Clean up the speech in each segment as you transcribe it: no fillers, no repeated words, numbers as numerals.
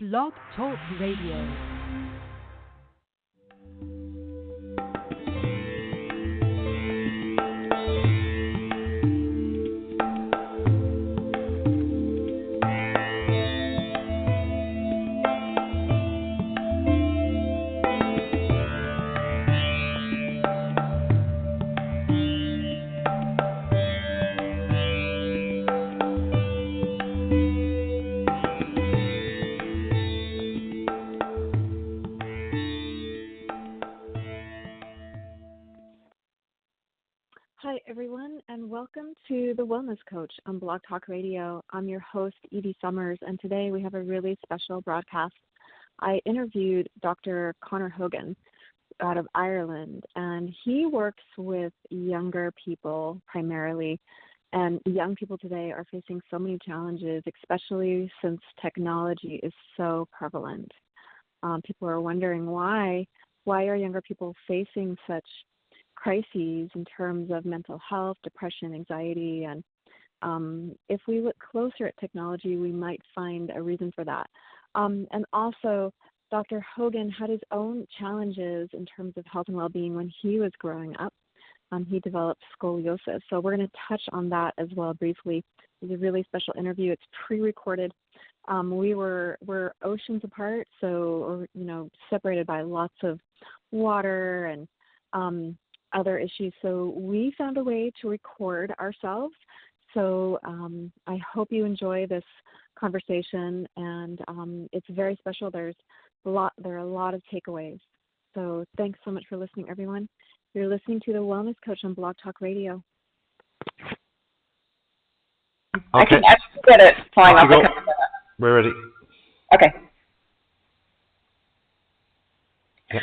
Blog Talk Radio. Hi, everyone, and welcome to The Wellness Coach on Blog Talk Radio. I'm your host, Edie Summers, and today we have a really special broadcast. I interviewed Dr. Conor Hogan out of Ireland, and he works with younger people primarily, and young people today are facing so many challenges, especially since technology is so prevalent. People are wondering why are younger people facing such crises in terms of mental health, depression, anxiety, and if we look closer at technology, we might find a reason for that. And also, Dr. Hogan had his own challenges in terms of health and well-being when he was growing up. He developed scoliosis, so we're going to touch on that as well briefly. It's a really special interview. It's pre-recorded. We're oceans apart, so separated by lots of water and other issues. So we found a way to record ourselves. So I hope you enjoy this conversation, and it's very special. There are a lot of takeaways. So thanks so much for listening, everyone. You're listening to The Wellness Coach on Blog Talk Radio. Okay. I can get it flying off the camera. We're ready. Okay. Yeah.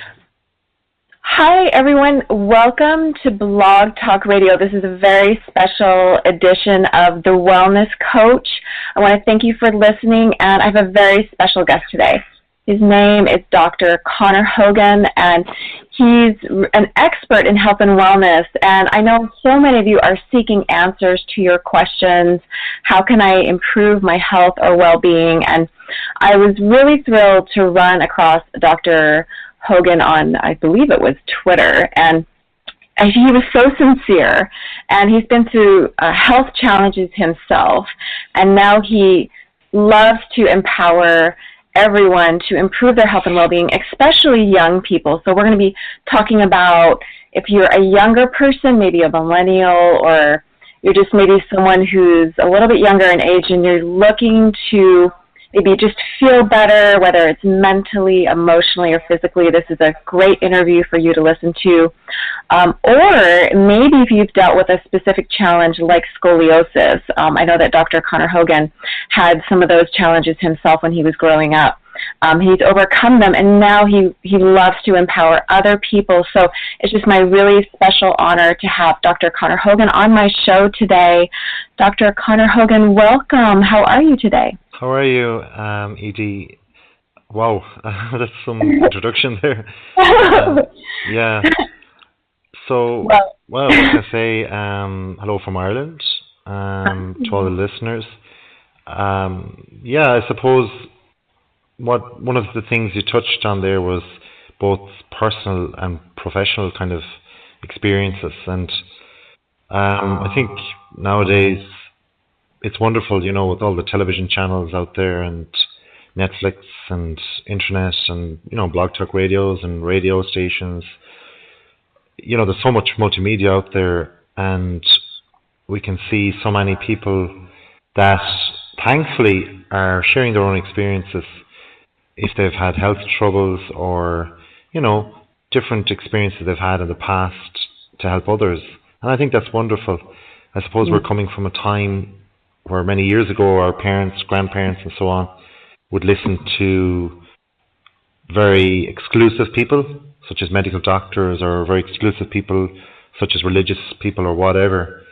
Hi, everyone. Welcome to Blog Talk Radio. This is a very special edition of The Wellness Coach. I want to thank you for listening, and I have a very special guest today. His name is Dr. Conor Hogan, and he's an expert in health and wellness. And I know so many of you are seeking answers to your questions. How can I improve my health or well-being? And I was really thrilled to run across Dr. Hogan on, I believe it was Twitter, and he was so sincere, and he's been through health challenges himself, and now he loves to empower everyone to improve their health and well-being, especially young people. So we're going to be talking about if you're a younger person, maybe a millennial, or you're just maybe someone who's a little bit younger in age and you're looking to maybe just feel better, whether it's mentally, emotionally, or physically. This is a great interview for you to listen to. Or maybe if you've dealt with a specific challenge like scoliosis. I know that Dr. Conor Hogan had some of those challenges himself when he was growing up. He's overcome them, and now he loves to empower other people. So it's just my really special honor to have Dr. Conor Hogan on my show today. Dr. Conor Hogan, welcome. How are you today? How are you, Edie? Wow, that's some introduction there. Yeah. So, well, I can say hello from Ireland to all the listeners. I suppose one of the things you touched on there was both personal and professional kind of experiences, and I think nowadays it's wonderful, with all the television channels out there and Netflix and internet and, blog talk radios and radio stations. There's so much multimedia out there, and we can see so many people that thankfully are sharing their own experiences if they've had health troubles or, different experiences they've had in the past to help others. And I think that's wonderful. I suppose we're coming from a time where many years ago our parents, grandparents and so on would listen to very exclusive people, such as medical doctors, or very exclusive people, such as religious people or whatever.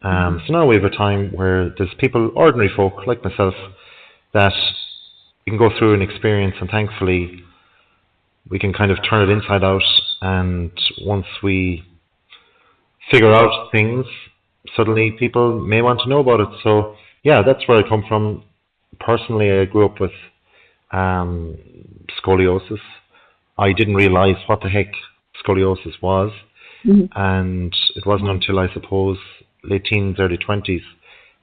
So now we have a time where there's people, ordinary folk like myself, that you can go through an experience, and thankfully we can kind of turn it inside out, and once we figure out things, suddenly people may want to know about it. So yeah, that's where I come from. Personally, I grew up with um, scoliosis. I didn't realize what the heck scoliosis was, Mhm. and it wasn't until, I suppose, late teens, early 20s,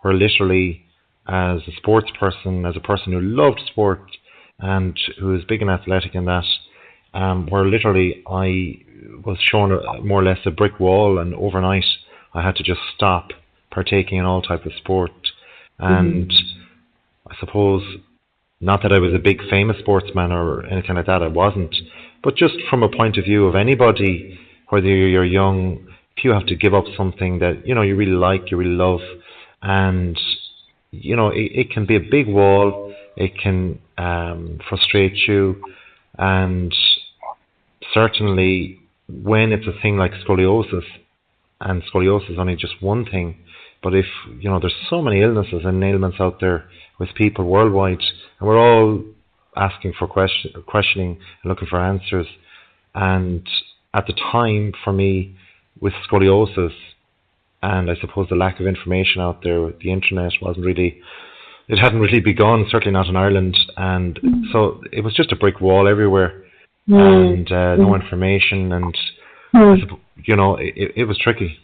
where literally, as a sports person, as a person who loved sport and who was big and athletic in that, where literally I was shown more or less a brick wall, and overnight I had to just stop partaking in all type of sport. And I suppose, not that I was a big famous sportsman or anything like that, I wasn't, but just from a point of view of anybody, whether you're young, if you have to give up something that you really like, you really love, and it can be a big wall, it can frustrate you, and certainly when it's a thing like scoliosis, and scoliosis is only just one thing, but if there's so many illnesses and ailments out there with people worldwide, and we're all asking for questioning and looking for answers. And at the time, for me, with scoliosis, and I suppose the lack of information out there, the internet it hadn't really begun, certainly not in Ireland, and so it was just a brick wall everywhere, and no information, and it was tricky.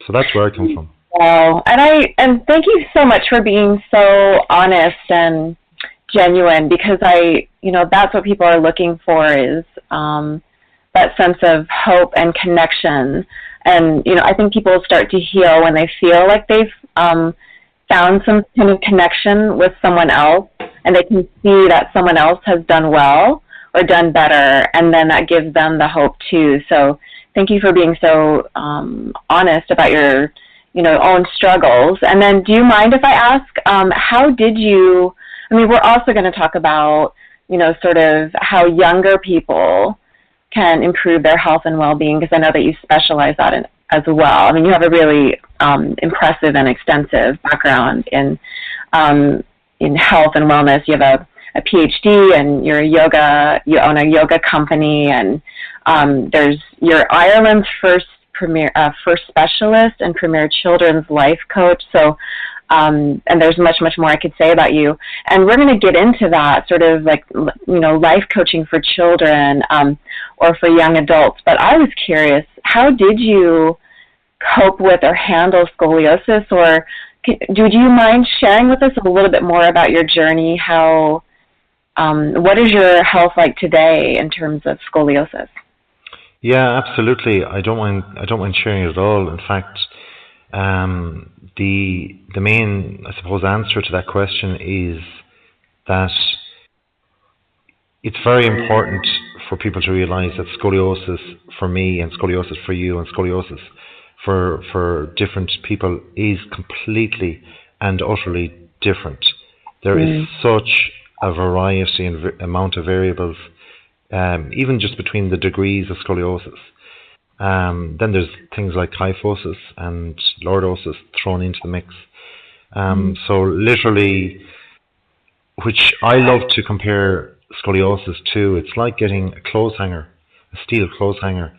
So that's where I come from. Wow, and thank you so much for being so honest and genuine, because that's what people are looking for, is that sense of hope and connection. And I think people start to heal when they feel like they've found some kind of connection with someone else, and they can see that someone else has done well or done better, and then that gives them the hope too. So thank you for being so honest about your own struggles. And then, do you mind if I ask, how did you, we're also going to talk about, sort of how younger people can improve their health and well-being, because I know that you specialize that in as well. You have a really impressive and extensive background in health and wellness. You have a PhD, and you own a yoga company, and you're Ireland's first specialist and premier children's life coach. So, and there's much more I could say about you. And we're going to get into that sort of like, life coaching for children or for young adults. But I was curious, how did you cope with or handle scoliosis? Or would you mind sharing with us a little bit more about your journey? What is your health like today in terms of scoliosis? Yeah, absolutely. I don't mind sharing it at all. In fact, the main, I suppose, answer to that question is that it's very important for people to realize that scoliosis for me, and scoliosis for you, and scoliosis for different people is completely and utterly different. There is such a variety and amount of variables, even just between the degrees of scoliosis. Then there's things like kyphosis and lordosis thrown into the mix. So literally, which I love to compare scoliosis to, it's like getting a clothes hanger, a steel clothes hanger,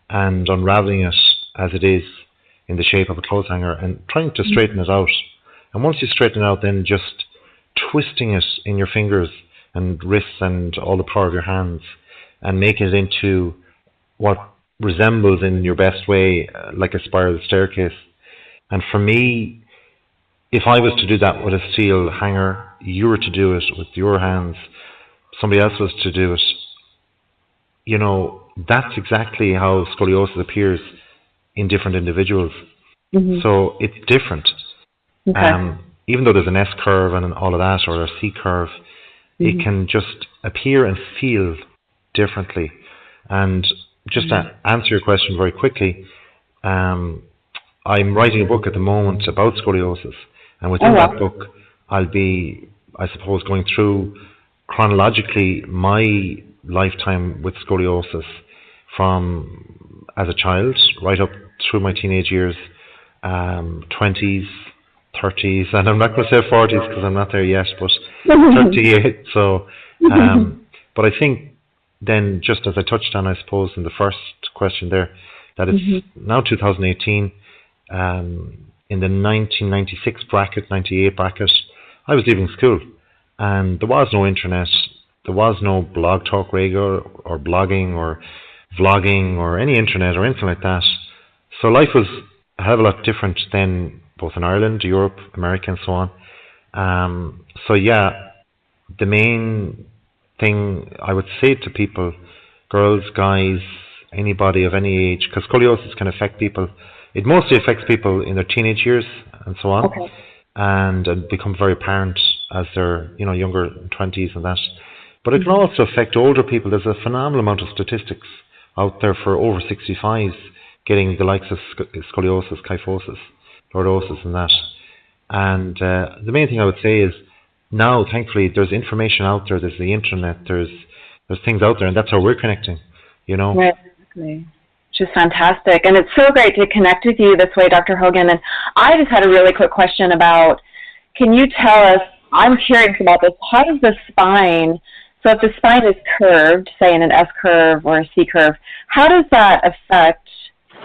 and unraveling it as it is in the shape of a clothes hanger, and trying to straighten it out. And once you straighten it out, then just twisting it in your fingers and wrists and all the power of your hands, and make it into what resembles, in your best way, like a spiral staircase. And for me, if I was to do that with a steel hanger, you were to do it with your hands, somebody else was to do it, that's exactly how scoliosis appears in different individuals. So it's different. Okay. Even though there's an S curve and all of that, or a C curve, it can just appear and feel differently. And just to answer your question very quickly, I'm writing a book at the moment about scoliosis, and within that book, I'll be, I suppose, going through chronologically my lifetime with scoliosis, from as a child right up through my teenage years, 20s, 30s, and I'm not going to say 40s because I'm not there yet, but 38. So, but I think then, just as I touched on, I suppose, in the first question there, that it's now 2018, in the 1996 bracket, 98 bracket, I was leaving school, and there was no internet. there was no blog talk radio or blogging or vlogging or any internet or anything like that. So life was a hell of a lot different then, both in Ireland, Europe, America, and so on. So yeah, the main thing I would say to people, girls, guys, anybody of any age, because scoliosis can affect people. It mostly affects people in their teenage years and so on, Okay. and become very apparent as they're younger, 20s and that. But it can also affect older people. There's a phenomenal amount of statistics out there for over 65s getting the likes of scoliosis, kyphosis, lordosis, and that. And the main thing I would say is now, thankfully, there's information out there. There's the internet. There's things out there, and that's how we're connecting. Right, exactly. Which is fantastic. And it's so great to connect with you this way, Dr. Hogan. And I just had a really quick question about, can you tell us, I'm curious about this, how does the spine, so if the spine is curved, say in an S curve or a C curve, how does that affect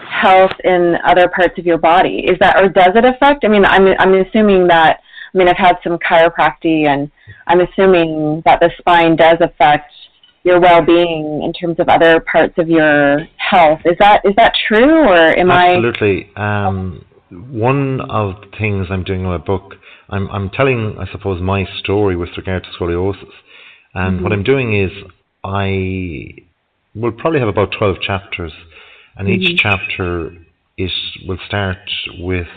health in other parts of your body? Is that, or does it affect? I mean, I'm assuming that, I've had some chiropractic, and I'm assuming that the spine does affect your well-being in terms of other parts of your health. Is that true, or am Absolutely. One of the things I'm doing in my book, I'm telling, I suppose, my story with regard to scoliosis. And what I'm doing is I will probably have about 12 chapters, and each chapter will start with,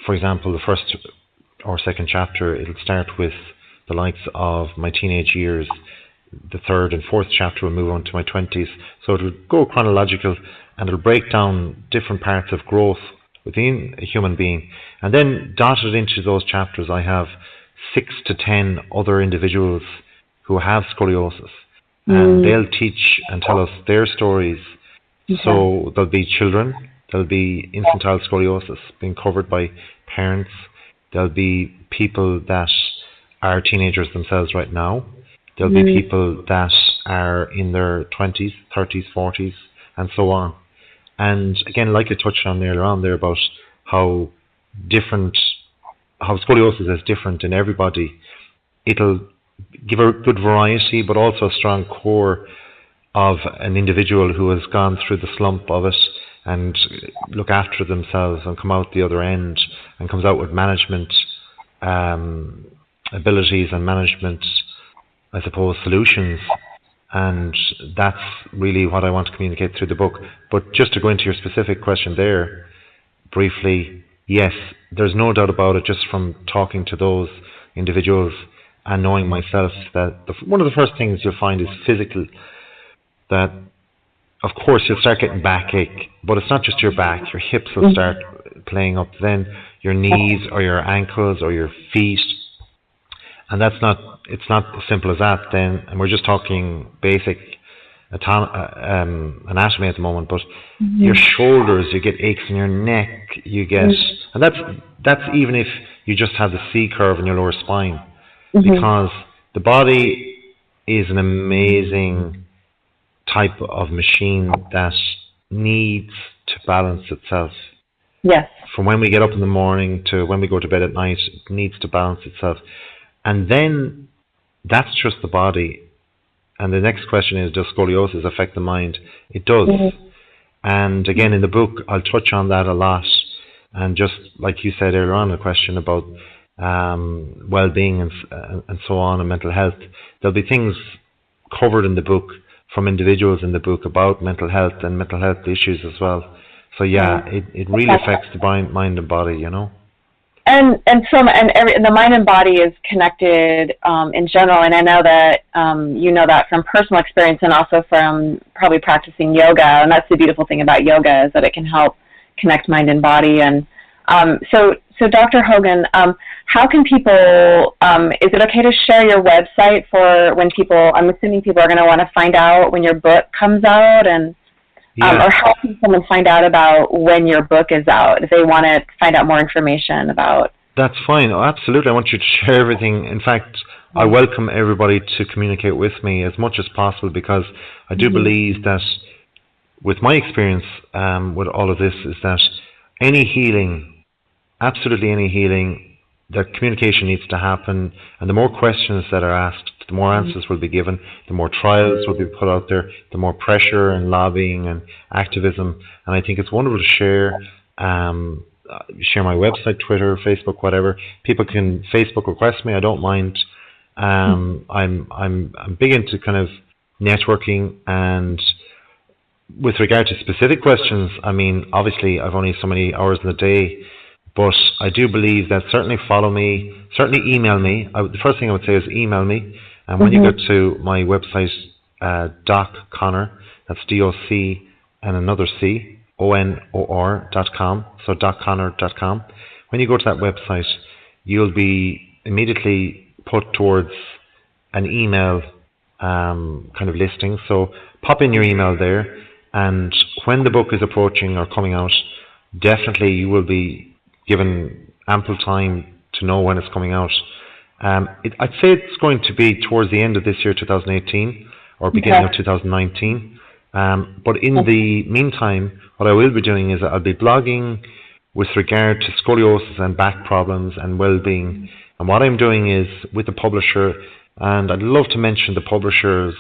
for example, the first or second chapter, it'll start with the likes of my teenage years. The third and fourth chapter will move on to my 20s. So it'll go chronological, and it'll break down different parts of growth within a human being. And then dotted into those chapters, I have 6 to 10 other individuals who have scoliosis. And they'll teach and tell us their stories. So there'll be children, there'll be infantile scoliosis being covered by parents. There'll be people that are teenagers themselves right now. There'll be people that are in their 20s, 30s, 40s, and so on. And again, like I touched on earlier on there about how scoliosis is different in everybody, it'll give a good variety, but also a strong core of an individual who has gone through the slump of it and look after themselves and come out the other end and comes out with management abilities and management, I suppose, solutions. And that's really what I want to communicate through the book. But just to go into your specific question there, briefly, yes, there's no doubt about it, just from talking to those individuals and knowing myself, that one of the first things you'll find is physical, that of course you'll start getting backache, but it's not just your back, your hips will start playing up, then your knees or your ankles or your feet. And it's not as simple as that then, and we're just talking basic anatomy at the moment, but your shoulders, you get aches in your neck, you get, and that's even if you just have the C curve in your lower spine, because the body is an amazing type of machine that needs to balance itself. Yes. From when we get up in the morning to when we go to bed at night, it needs to balance itself. And then that's just the body. And the next question is, does scoliosis affect the mind? It does. And again, in the book, I'll touch on that a lot. And just like you said earlier on, a question about well-being and so on, and mental health. There'll be things covered in the book from individuals in the book about mental health and mental health issues as well. So yeah, it really affects the mind and body, you know. And the mind and body is connected in general, and I know that you know that from personal experience and also from probably practicing yoga. And that's the beautiful thing about yoga, is that it can help connect mind and body. And so Dr. Hogan, how can people? Is it okay to share your website for when people? I'm assuming people are going to want to find out when your book comes out, and or how can someone find out about when your book is out if they want to find out more information about? That's fine. Oh, absolutely. I want you to share everything. In fact, I welcome everybody to communicate with me as much as possible, because I do believe that with my experience with all of this is that any healing, absolutely any healing, that communication needs to happen, and the more questions that are asked, the more answers will be given, the more trials will be put out there, the more pressure and lobbying and activism. And I think it's wonderful to share my website, Twitter, Facebook, whatever. People can Facebook request me. I don't mind. I'm big into kind of networking, and with regard to specific questions, I mean, obviously I've only so many hours in the day, but I do believe that certainly follow me, certainly email me. The first thing I would say is email me, and when you go to my website, Doc Conor, that's D-O-C and another C, ONOR.com, so docconor.com. When you go to that website, you'll be immediately put towards an email kind of listing. So pop in your email there, and when the book is approaching or coming out, definitely you will be given ample time to know when it's coming out. I'd say it's going to be towards the end of this year, 2018, or beginning of 2019. But in the meantime, what I will be doing is I'll be blogging with regard to scoliosis and back problems and well-being. And what I'm doing is with the publisher, and I'd love to mention the publishers.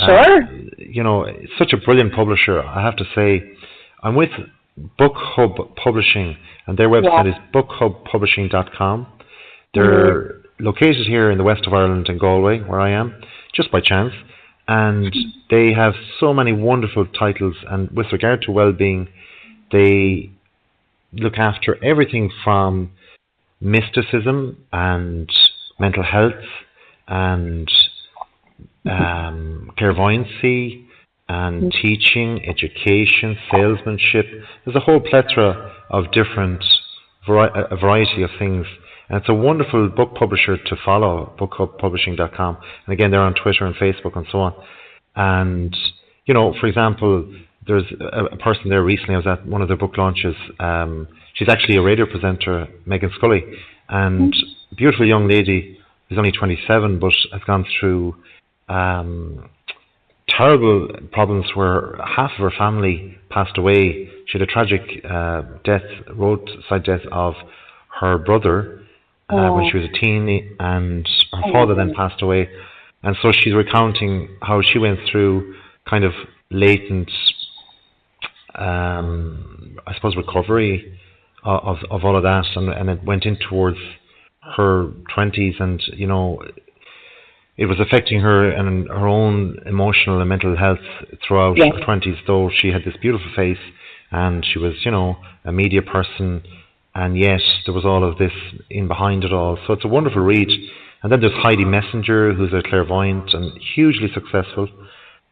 Sure. It's such a brilliant publisher, I have to say. I'm with Book Hub Publishing, and their website is bookhubpublishing.com. They're located here in the west of Ireland in Galway, where I am, just by chance. And they have so many wonderful titles, and with regard to well-being, they look after everything from mysticism and mental health and clairvoyancy and teaching, education, salesmanship. There's a whole plethora of different a variety of things. And it's a wonderful book publisher to follow, bookhubpublishing.com. And again, they're on Twitter and Facebook and so on. And, for example, there's a person there recently. I was at one of their book launches. She's actually a radio presenter, Megan Scully. And a beautiful young lady who's only 27, but has gone through terrible problems where half of her family passed away. She had a tragic roadside death of her brother when she was a teen, and her father then passed away. And so she's recounting how she went through kind of latent, I suppose, recovery of all of that, and it went in towards her 20s, and it was affecting her and her own emotional and mental health throughout her 20s, though she had this beautiful face and she was, a media person, and yet there was all of this in behind it all. So it's a wonderful read. And then there's Heidi Messenger, who's a clairvoyant and hugely successful,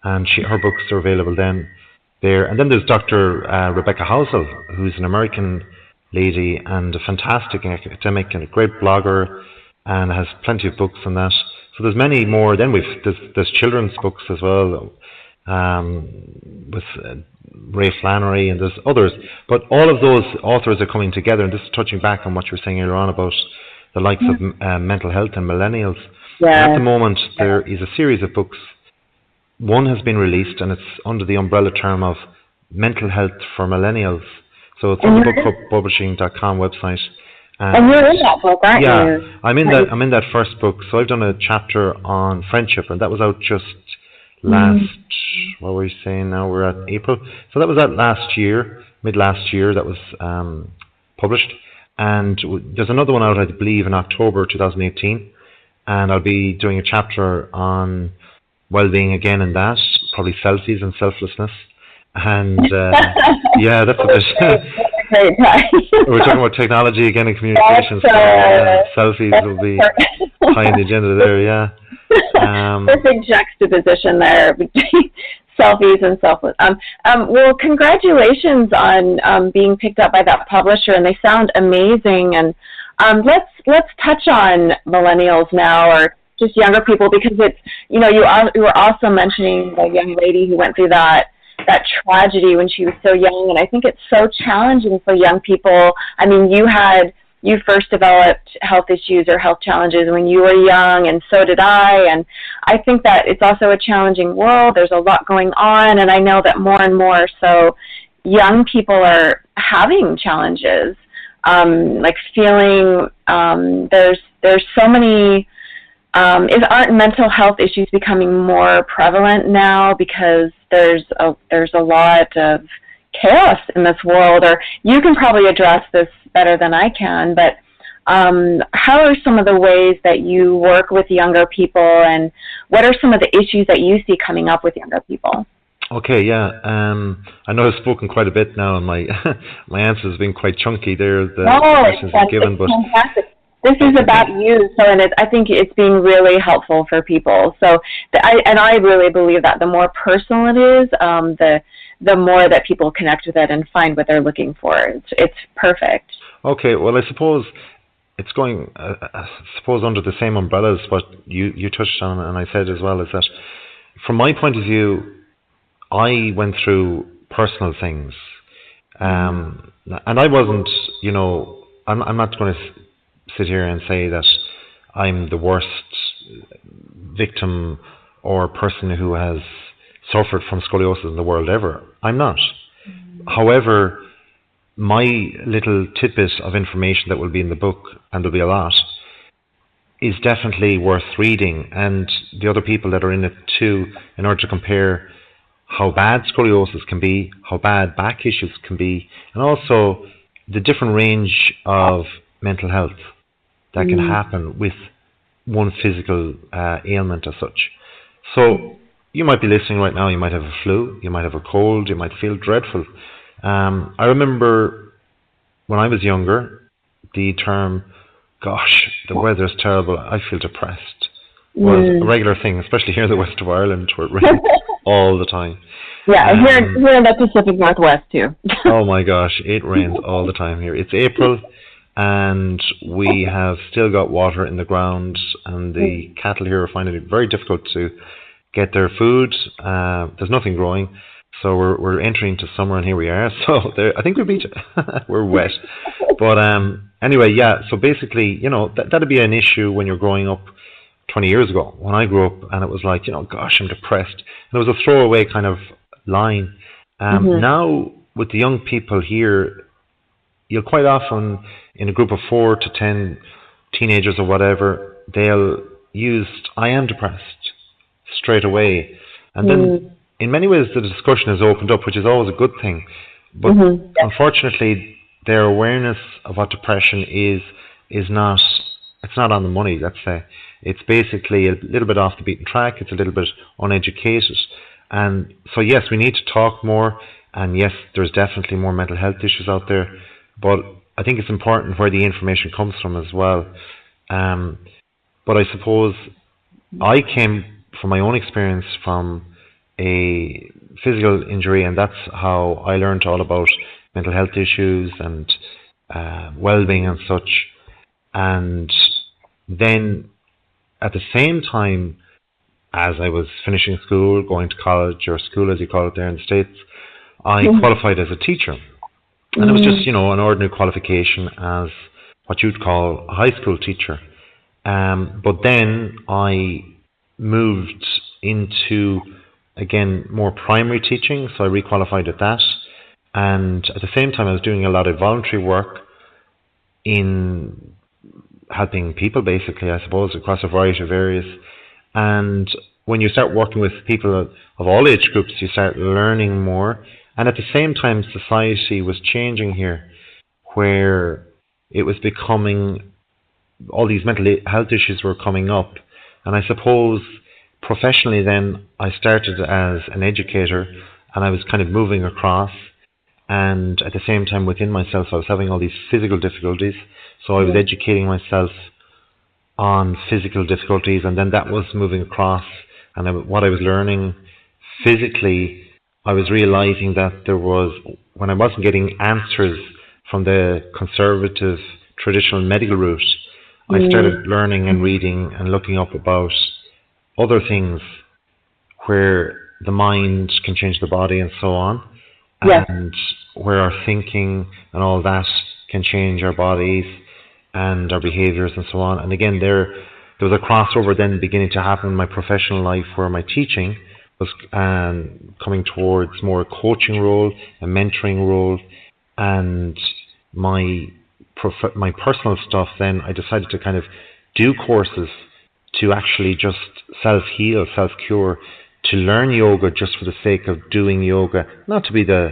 and her books are available then there. And then there's Dr. Rebecca Housel, who's an American lady and a fantastic academic and a great blogger, and has plenty of books on that. So there's many more. Then there's children's books as well, with Ray Flannery, and there's others. But all of those authors are coming together, and this is touching back on what you were saying earlier on about the likes of mental health and millennials. Yeah. At the moment, there is a series of books. One has been released, and it's under the umbrella term of Mental Health for Millennials. So it's on the bookhubpublishing.com website. And you're in that book, aren't you? Yeah, I'm in that first book. So I've done a chapter on friendship, and that was out just last. What were we saying now? We're at April. So that was out last year, mid last year. That was published. And there's another one out, I believe, in October 2018. And I'll be doing a chapter on well-being again in that, probably selfies and selflessness. And yeah, that's a bit. Great time. We're talking about technology again and communications. So selfies will be high on the agenda there. Yeah. Perfect juxtaposition there between selfies and selfless. Well, congratulations on being picked up by that publisher, and they sound amazing. And let's touch on millennials now, or just younger people, because it's, you were also mentioning the young lady who went through that tragedy when she was so young, and I think it's so challenging for young people. I mean, you first developed health issues or health challenges when you were young, and so did I, and I think that it's also a challenging world. There's a lot going on, and I know that more and more so young people are having challenges, like feeling there's so many aren't mental health issues becoming more prevalent now because there's a lot of chaos in this world? Or you can probably address this better than I can, but how are some of the ways that you work with younger people, and what are some of the issues that you see coming up with younger people? Okay, yeah. I know I've spoken quite a bit now, and my my answers have been quite chunky there, the questions you've given, but fantastic. This is about you, so I think it's being really helpful for people. So, I really believe that the more personal it is, the more that people connect with it and find what they're looking for. It's perfect. Okay, well, I suppose it's going, I suppose, under the same umbrella as what you touched on, and I said as well, is that from my point of view, I went through personal things, and I wasn't, I'm not going to sit here and say that I'm the worst victim or person who has suffered from scoliosis in the world ever. I'm not. However, my little tidbit of information that will be in the book, and there'll be a lot, is definitely worth reading, and the other people that are in it too, in order to compare how bad scoliosis can be, how bad back issues can be, and also the different range of mental health that can happen with one physical ailment as such. So you might be listening right now, you might have a flu, you might have a cold, you might feel dreadful. I remember when I was younger, the term, gosh, the weather's terrible, I feel depressed, was a regular thing, especially here in the west of Ireland, where it rains all the time. Yeah, here in the Pacific Northwest too. Oh my gosh, it rains all the time here. It's April, and we have still got water in the ground, and the cattle here are finding it very difficult to get their food. There's nothing growing, so we're entering into summer, and here we are. So I think we beat it. We're wet, but anyway, yeah. So basically, that'd be an issue when you're growing up 20 years ago, when I grew up, and it was like, gosh, I'm depressed. And it was a throwaway kind of line. Now, with the young people here, you'll quite often, in a group of 4 to 10 teenagers or whatever, they'll use, I am depressed, straight away. And then, in many ways, the discussion has opened up, which is always a good thing. But unfortunately, their awareness of what depression is not, it's not on the money, let's say. It's basically a little bit off the beaten track. It's a little bit uneducated. And so, yes, we need to talk more. And yes, there's definitely more mental health issues out there. But I think it's important where the information comes from as well. But I suppose I came from my own experience from a physical injury, and that's how I learned all about mental health issues and well-being and such. And then at the same time, as I was finishing school, going to college, or school as you call it there in the States, I qualified as a teacher. And it was just, an ordinary qualification as what you'd call a high school teacher. But then I moved into, again, more primary teaching, so I requalified at that. And at the same time, I was doing a lot of voluntary work in helping people, basically, I suppose, across a variety of areas. And when you start working with people of all age groups, you start learning more. And at the same time, society was changing here, where it was becoming, all these mental health issues were coming up. And I suppose professionally then, I started as an educator, and I was kind of moving across. And at the same time, within myself, I was having all these physical difficulties. So I was educating myself on physical difficulties, and then that was moving across. And what I was learning physically, I was realizing that there was, when I wasn't getting answers from the conservative, traditional medical route, I started learning and reading and looking up about other things where the mind can change the body and so on. And where our thinking and all that can change our bodies and our behaviours and so on. And again, there was a crossover then beginning to happen in my professional life, where my teaching was coming towards more a coaching role, a mentoring role, and my personal stuff. Then I decided to kind of do courses to actually just self-heal, self-cure, to learn yoga just for the sake of doing yoga, not to be the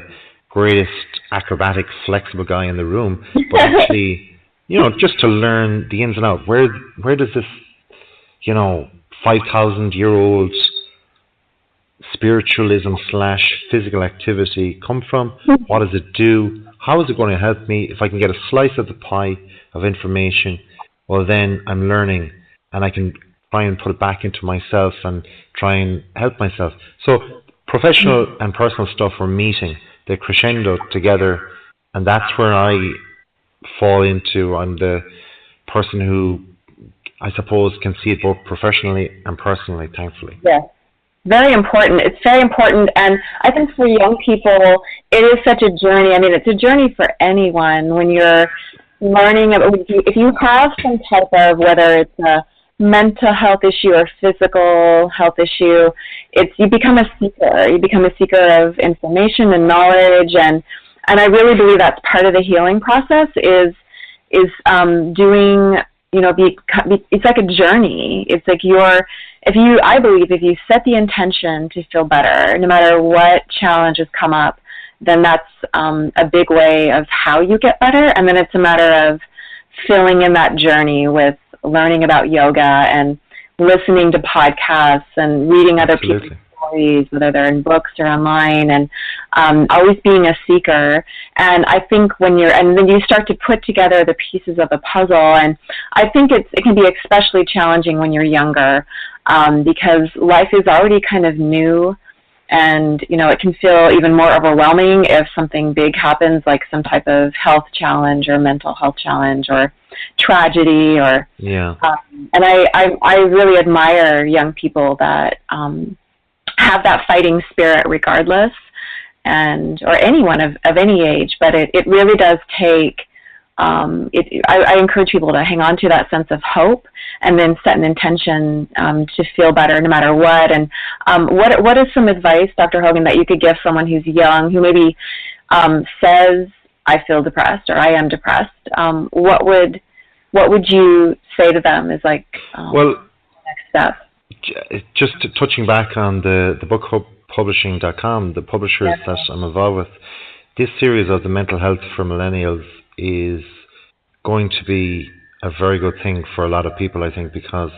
greatest acrobatic, flexible guy in the room, but actually, just to learn the ins and outs. Where does this, 5,000-year-old spiritualism / physical activity come from? What does it do? How is it going to help me? If I can get a slice of the pie of information, well, then I'm learning, and I can try and put it back into myself and try and help myself. So professional and personal stuff are meeting. They crescendo together, and that's where I fall into. I'm the person who, I suppose, can see it both professionally and personally, thankfully. Yes. Very important. It's very important, and I think for young people, it is such a journey. I mean, it's a journey for anyone when you're learning. If you have some type of, whether it's a mental health issue or physical health issue, you become a seeker. You become a seeker of information and knowledge, and I really believe that's part of the healing process. Is doing. It's like a journey. It's like I believe if you set the intention to feel better, no matter what challenges come up, then that's a big way of how you get better. And then it's a matter of filling in that journey with learning about yoga and listening to podcasts and reading other people's stories, whether they're in books or online, and always being a seeker. And I think and then you start to put together the pieces of a puzzle, and I think it can be especially challenging when you're younger, because life is already kind of new, and it can feel even more overwhelming if something big happens, like some type of health challenge or mental health challenge or tragedy, or and I really admire young people that have that fighting spirit regardless, or anyone of any age, but it really does take, I encourage people to hang on to that sense of hope and then set an intention to feel better no matter what. And what is some advice, Dr. Hogan, that you could give someone who's young, who maybe says, I feel depressed or I am depressed? What would you say to them is like the next step? Just touching back on the bookpublishing.com, the publishers that I'm involved with, this series of the mental health for millennials is going to be a very good thing for a lot of people, I think, because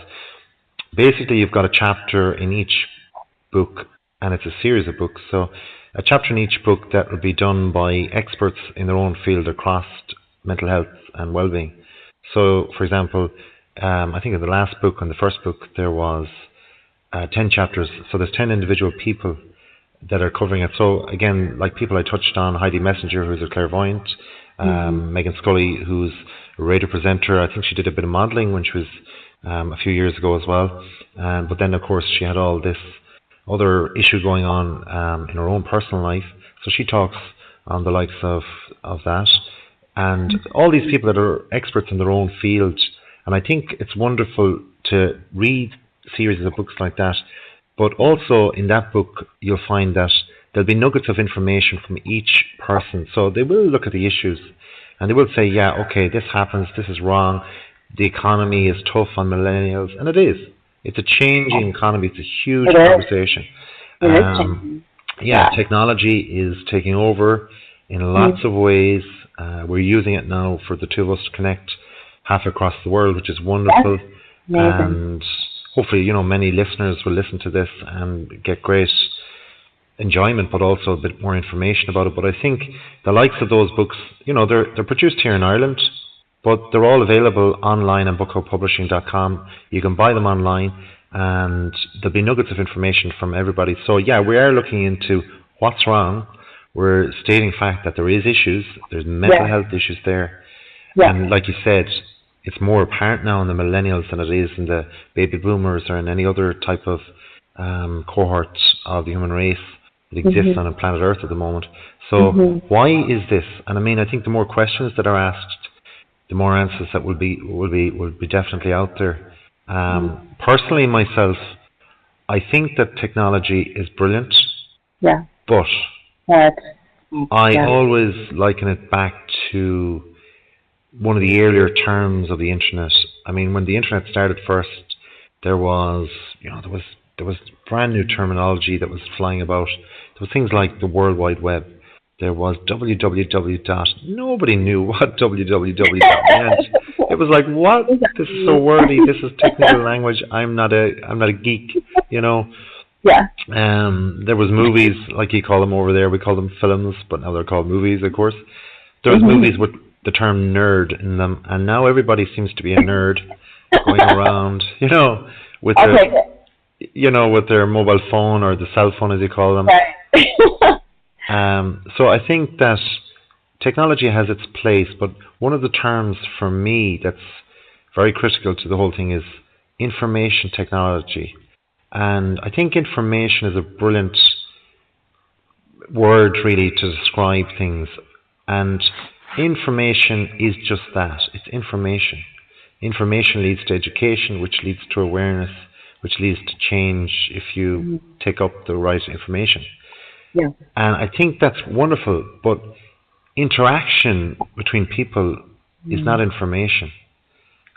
basically you've got a chapter in each book, and it's a series of books. So a chapter in each book that will be done by experts in their own field across mental health and well-being. So, for example, I think in the last book, in the first book, there was 10 chapters. So there's 10 individual people that are covering it. So again, like people I touched on, Heidi Messenger, who's a clairvoyant, Megan Scully, who's a radio presenter. I think she did a bit of modelling when she was a few years ago as well. But then, of course, she had all this other issue going on in her own personal life. So she talks on the likes of that. And all these people that are experts in their own field. And I think it's wonderful to read series of books like that. But also in that book, you'll find that there'll be nuggets of information from each person. So they will look at the issues and they will say, yeah, okay, this happens, this is wrong. The economy is tough on millennials. And it is. It's a changing economy. It's a huge conversation. Technology is taking over in lots of ways. We're using it now for the two of us to connect half across the world, which is wonderful. And hopefully, many listeners will listen to this and get great enjoyment, but also a bit more information about it. But I think the likes of those books, they're produced here in Ireland, but they're all available online on bookpublishing.com. You can buy them online, and there'll be nuggets of information from everybody. So yeah, we are looking into what's wrong. We're stating fact that there is issues. There's mental health issues there. And like you said, it's more apparent now in the millennials than it is in the baby boomers or in any other type of cohort of the human race that exists on planet Earth at the moment. So why is this? And I mean, I think the more questions that are asked, the more answers that will be definitely out there. Personally, myself, I think that technology is brilliant. But I always liken it back to one of the earlier terms of the internet. I mean, when the internet started first, There was, there was brand new terminology that was flying about. There was things like the World Wide Web. There was www dot. Nobody knew what www dot meant. It was like, what? This is so wordy. This is technical language. I'm not a geek, you know. Yeah. There was movies, like you call them over there. We call them films, but now they're called movies, of course. There was movies with the term nerd in them, and now everybody seems to be a nerd going around, with their, with their mobile phone or the cell phone, as you call them. Right. So I think that technology has its place, but one of the terms for me that's very critical to the whole thing is information technology. And I think information is a brilliant word, really, to describe things. And information is just that. It's information. Information leads to education, which leads to awareness, which leads to change if you take up the right information. Yeah. And I think that's wonderful, but interaction between people is not information.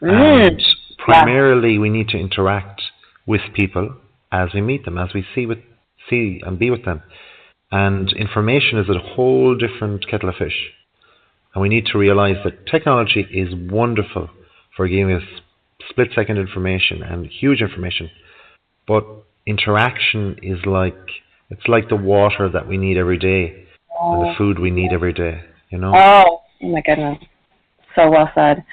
And primarily we need to interact with people as we meet them, as we see and be with them. And information is a whole different kettle of fish. And we need to realize that technology is wonderful for giving us split-second information and huge information. But interaction is it's like the water that we need every day and the food we need every day, Oh my goodness. So well said.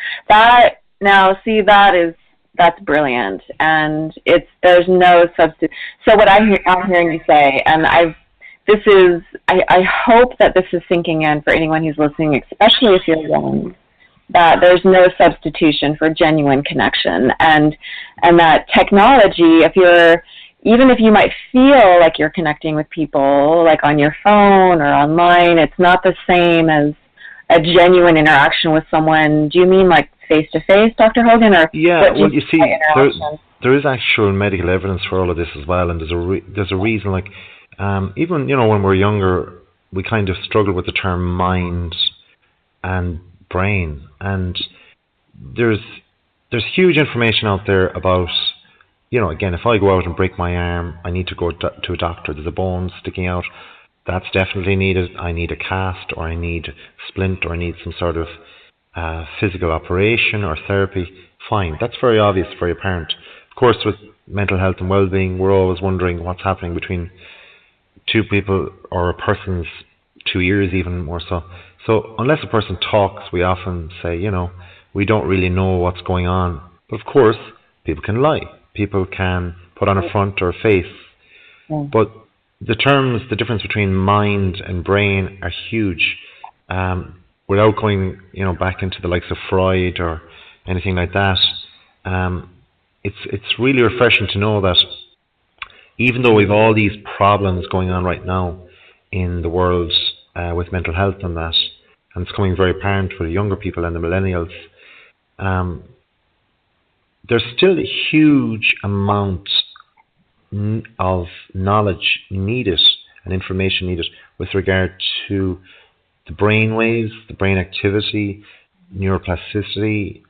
That's brilliant. And there's no substitute. So what I'm hearing you say, and I hope that this is sinking in for anyone who's listening, especially if you're young, that there's no substitution for genuine connection, and that technology, even if you might feel like you're connecting with people, like on your phone or online, it's not the same as a genuine interaction with someone. Do you mean like face-to-face, Dr. Hogan? Or yeah, well, you see, there is actual medical evidence for all of this as well, and there's a reason, like, even, when we're younger, we kind of struggle with the term mind and brain, and there's huge information out there about, again, if I go out and break my arm, I need to go to a doctor. There's a bone sticking out. That's definitely needed. I need a cast, or I need a splint, or I need some sort of physical operation or therapy. Fine. That's very obvious, very apparent. Of course, with mental health and well-being, we're always wondering what's happening between two people or a person's 2 years, even more so. So unless a person talks, we often say, we don't really know what's going on. But of course, people can lie. People can put on a front or a face. Yeah. But the difference between mind and brain are huge. Without going, back into the likes of Freud or anything like that, it's really refreshing to know that even though we've all these problems going on right now in the world with mental health and that, and it's becoming very apparent for the younger people and the millennials, there's still a huge amount of knowledge needed and information needed with regard to the brain waves, the brain activity, neuroplasticity,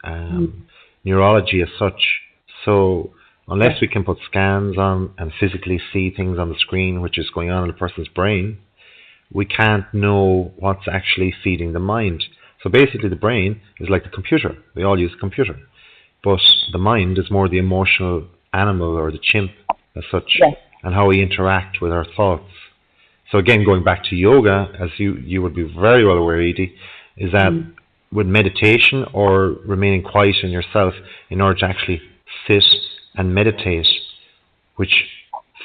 neurology as such. So unless we can put scans on and physically see things on the screen which is going on in a person's brain, we can't know what's actually feeding the mind. So basically the brain is like the computer. We all use a computer. But the mind is more the emotional animal or the chimp as such, and how we interact with our thoughts. So again, going back to yoga, as you would be very well aware, Edie, is that with meditation or remaining quiet in yourself in order to actually sit and meditate, which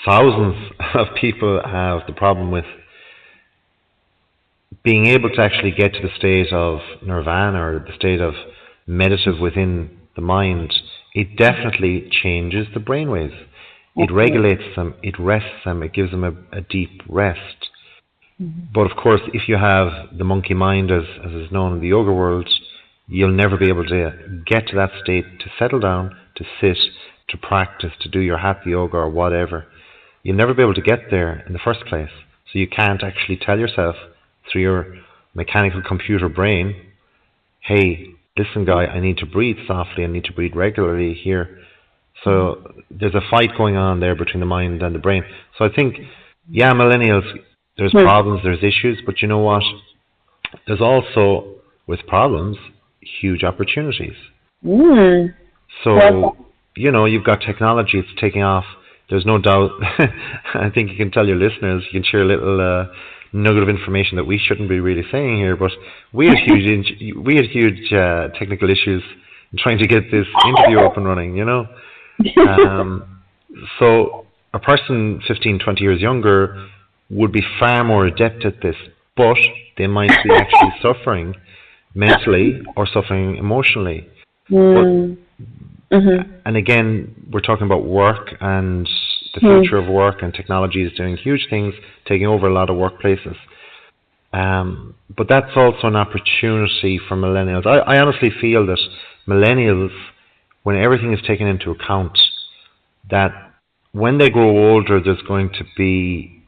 thousands of people have the problem with, being able to actually get to the state of nirvana or the state of meditative within the mind, it definitely changes the brainwaves. It regulates them, it rests them, it gives them a deep rest. But of course, if you have the monkey mind, as is known in the yoga world, you'll never be able to get to that state, to settle down, to sit, to practice, to do your hatha yoga or whatever. You'll never be able to get there in the first place. So you can't actually tell yourself through your mechanical computer brain, hey, listen guy, I need to breathe softly, I need to breathe regularly here. So there's a fight going on there between the mind and the brain. So I think, yeah, millennials, there's problems, there's issues, but you know what? There's also, with problems, huge opportunities. Mm. So, you know, you've got technology, it's taking off. There's no doubt. I think you can tell your listeners, you can share a little nugget of information that we shouldn't be really saying here, but we had huge technical issues in trying to get this interview up and running, you know. So a person 15, 20 years younger would be far more adept at this, but they might be actually suffering mentally or suffering emotionally. Mm. And again, we're talking about work and the future of work, and technology is doing huge things, taking over a lot of workplaces. But that's also an opportunity for millennials. I honestly feel that millennials, when everything is taken into account, that when they grow older, there's going to be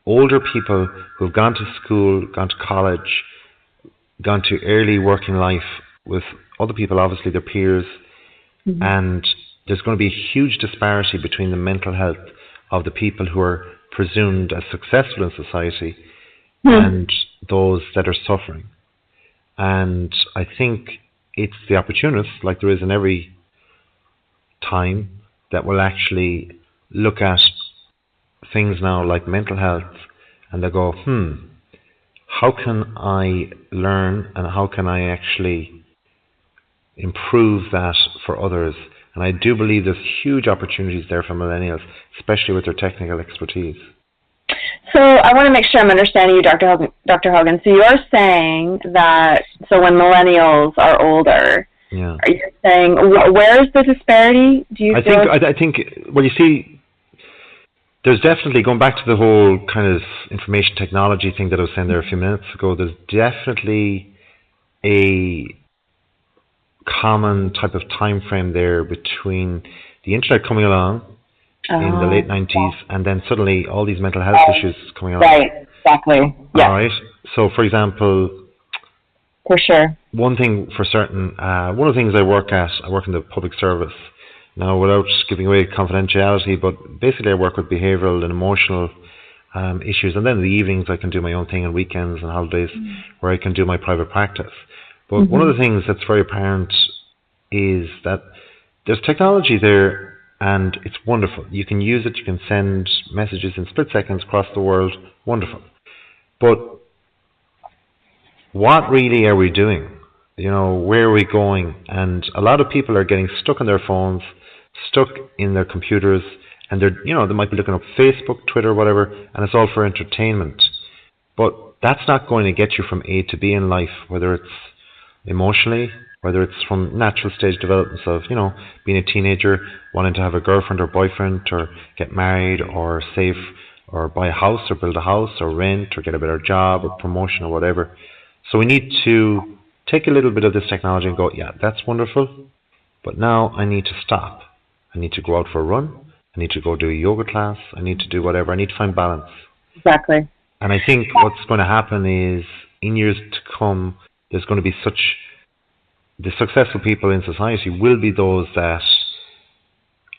older people who've gone to school, gone to college, gone to early working life with other people, obviously their peers, and there's going to be a huge disparity between the mental health of the people who are presumed as successful in society and those that are suffering. And I think it's the opportunists, like there is in every time, that will actually look at things now like mental health and they go, how can I learn and how can I actually improve that for others? And I do believe there's huge opportunities there for millennials, especially with their technical expertise. So I want to make sure I'm understanding you, Dr. Hogan. So you're saying that, so when millennials are older, yeah, are you saying, where is the disparity? Do you I think, well, you see, there's definitely, going back to the whole kind of information technology thing that I was saying there a few minutes ago, there's definitely a common type of time frame there between the internet coming along in the late 90s and then suddenly all these mental health issues coming along. Right, exactly. Yeah. All right. So, for example, for sure, one thing for certain, one of the things I work in the public service. Now, without giving away confidentiality, but basically I work with behavioural and emotional issues, and then in the evenings I can do my own thing, and weekends and holidays where I can do my private practice. But one of the things that's very apparent is that there's technology there and it's wonderful. You can use it, you can send messages in split seconds across the world, wonderful. But what really are we doing? You know, where are we going? And a lot of people are getting stuck on their phones, stuck in their computers, and they might be looking up Facebook, Twitter, whatever, and it's all for entertainment. But that's not going to get you from A to B in life, whether it's emotionally, whether it's from natural stage developments of, being a teenager, wanting to have a girlfriend or boyfriend, or get married, or save, or buy a house, or build a house, or rent, or get a better job, or promotion, or whatever. So we need to take a little bit of this technology and go, yeah, that's wonderful, but now I need to stop. I need to go out for a run. I need to go do a yoga class. I need to do whatever. I need to find balance. Exactly. And I think what's going to happen is, in years to come, there's going to be the successful people in society will be those that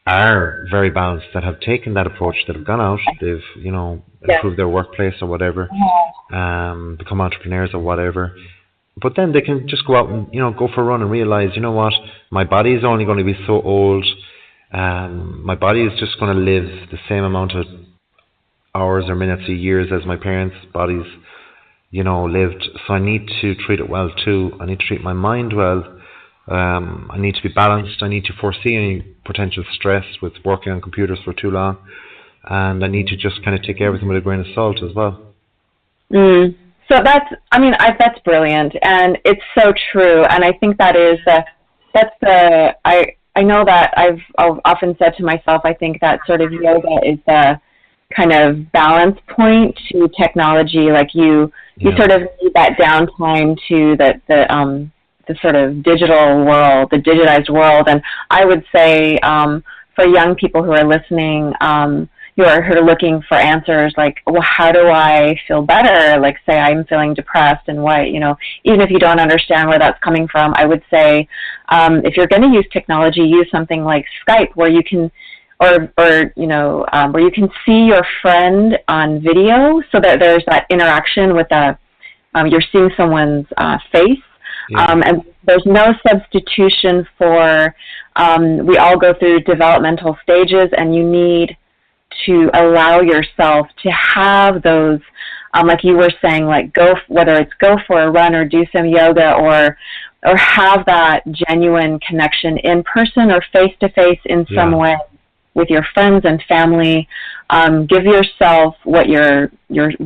are very balanced, that have taken that approach, that have gone out, they've, improved their workplace or whatever, become entrepreneurs or whatever. But then they can just go out and, go for a run and realize, you know what, my body is only going to be so old. My body is just going to live the same amount of hours or minutes or years as my parents' bodies, lived. So I need to treat it well too. I need to treat my mind well. I need to be balanced. I need to foresee any potential stress with working on computers for too long. And I need to just kind of take everything with a grain of salt as well. So that's brilliant, and it's so true. And I think I know that I've often said to myself, I think that sort of yoga is the kind of balance point to technology. Like you sort of need that downtime to the sort of digital world, the digitized world. And I would say for young people who are listening, you're looking for answers like, well, how do I feel better? Like, say I'm feeling depressed, and what, even if you don't understand where that's coming from, I would say, if you're going to use technology, use something like Skype, where you can, where you can see your friend on video, so that there's that interaction with you're seeing someone's face. Yeah. And there's no substitution for, we all go through developmental stages, and you need to allow yourself to have those, like you were saying, like whether it's go for a run or do some yoga, or have that genuine connection in person or face to face in some way with your friends and family. Give yourself what your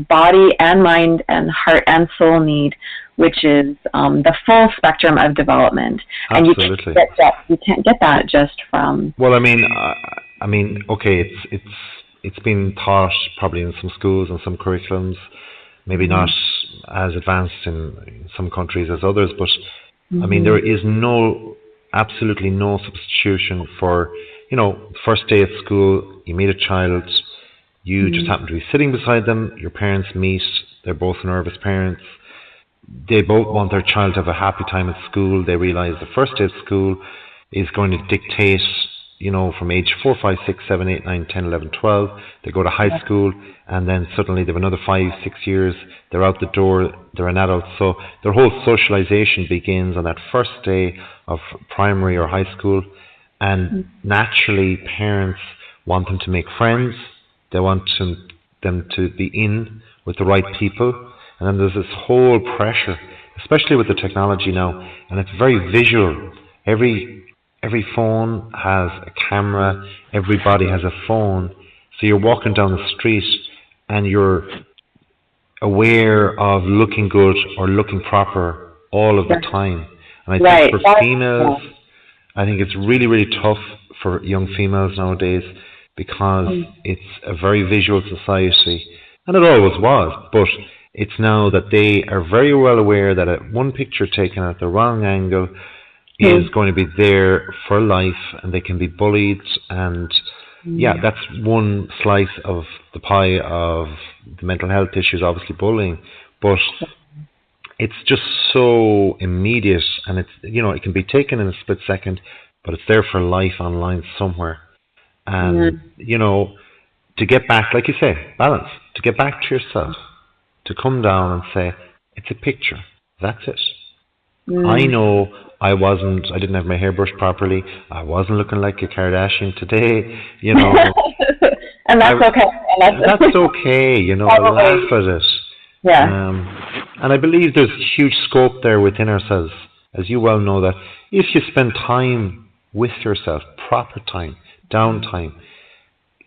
body and mind and heart and soul need, which is the full spectrum of development. Absolutely. And you can't get that just from. Well, I mean, okay, it's been taught probably in some schools and some curriculums, maybe not as advanced in some countries as others, but I mean, there is absolutely no substitution for, first day at school, you meet a child, you just happen to be sitting beside them, your parents meet, they're both nervous parents, they both want their child to have a happy time at school, they realize the first day of school is going to dictate, from age 4, 5, 6, 7, 8, 9, 10, 11, 12, they go to high school, and then suddenly they have another 5, 6 years, they're out the door, they're an adult, so their whole socialization begins on that first day of primary or high school, and naturally parents want them to make friends, they want them to be in with the right people, and then there's this whole pressure, especially with the technology now, and it's very visual. Every phone has a camera, everybody has a phone, so you're walking down the street and you're aware of looking good or looking proper all of the time. And I think for females, I think it's really, really tough for young females nowadays, because it's a very visual society, and it always was, but it's now that they are very well aware that one picture taken at the wrong angle is going to be there for life, and they can be bullied, and that's one slice of the pie of the mental health issues, obviously bullying, but it's just so immediate, and it's, it can be taken in a split second, but it's there for life online somewhere. And to get back, like you say, balance, to get back to yourself, to come down and say, it's a picture, that's it. I know I didn't have my hair brushed properly, I wasn't looking like a Kardashian today, and that's okay. That's okay, laugh at it. Yeah. And I believe there's huge scope there within ourselves, as you well know, that if you spend time with yourself, proper time, downtime,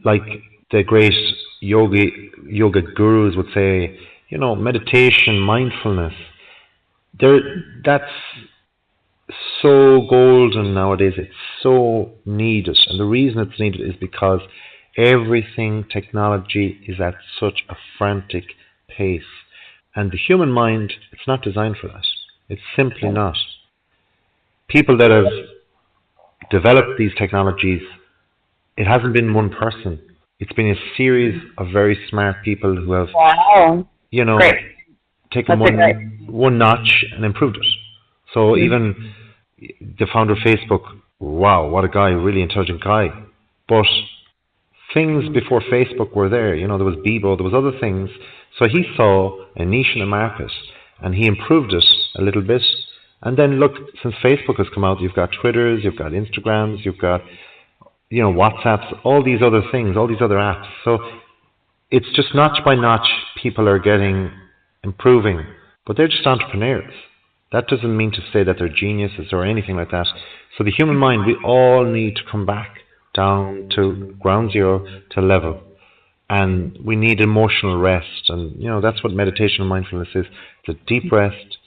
like the great yoga gurus would say, meditation, mindfulness, that's so golden nowadays. It's so needed, and the reason it's needed is because everything technology is at such a frantic pace, and the human mind, it's not designed for that. It's simply not. People that have developed these technologies, it hasn't been one person. It's been a series of very smart people who have, taken one notch and improved it. So even the founder of Facebook, wow, what a guy, really intelligent guy. But things before Facebook were there. There was Bebo, there was other things. So he saw a niche in the market, and he improved it a little bit. And then look, since Facebook has come out, you've got Twitters, you've got Instagrams, you've got WhatsApps, all these other things, all these other apps. So it's just notch by notch, people are improving, but they're just entrepreneurs. That doesn't mean to say that they're geniuses or anything like that. So the human mind, we all need to come back down to ground zero, to level. And we need emotional rest. And, that's what meditation and mindfulness is. It's a deep rest.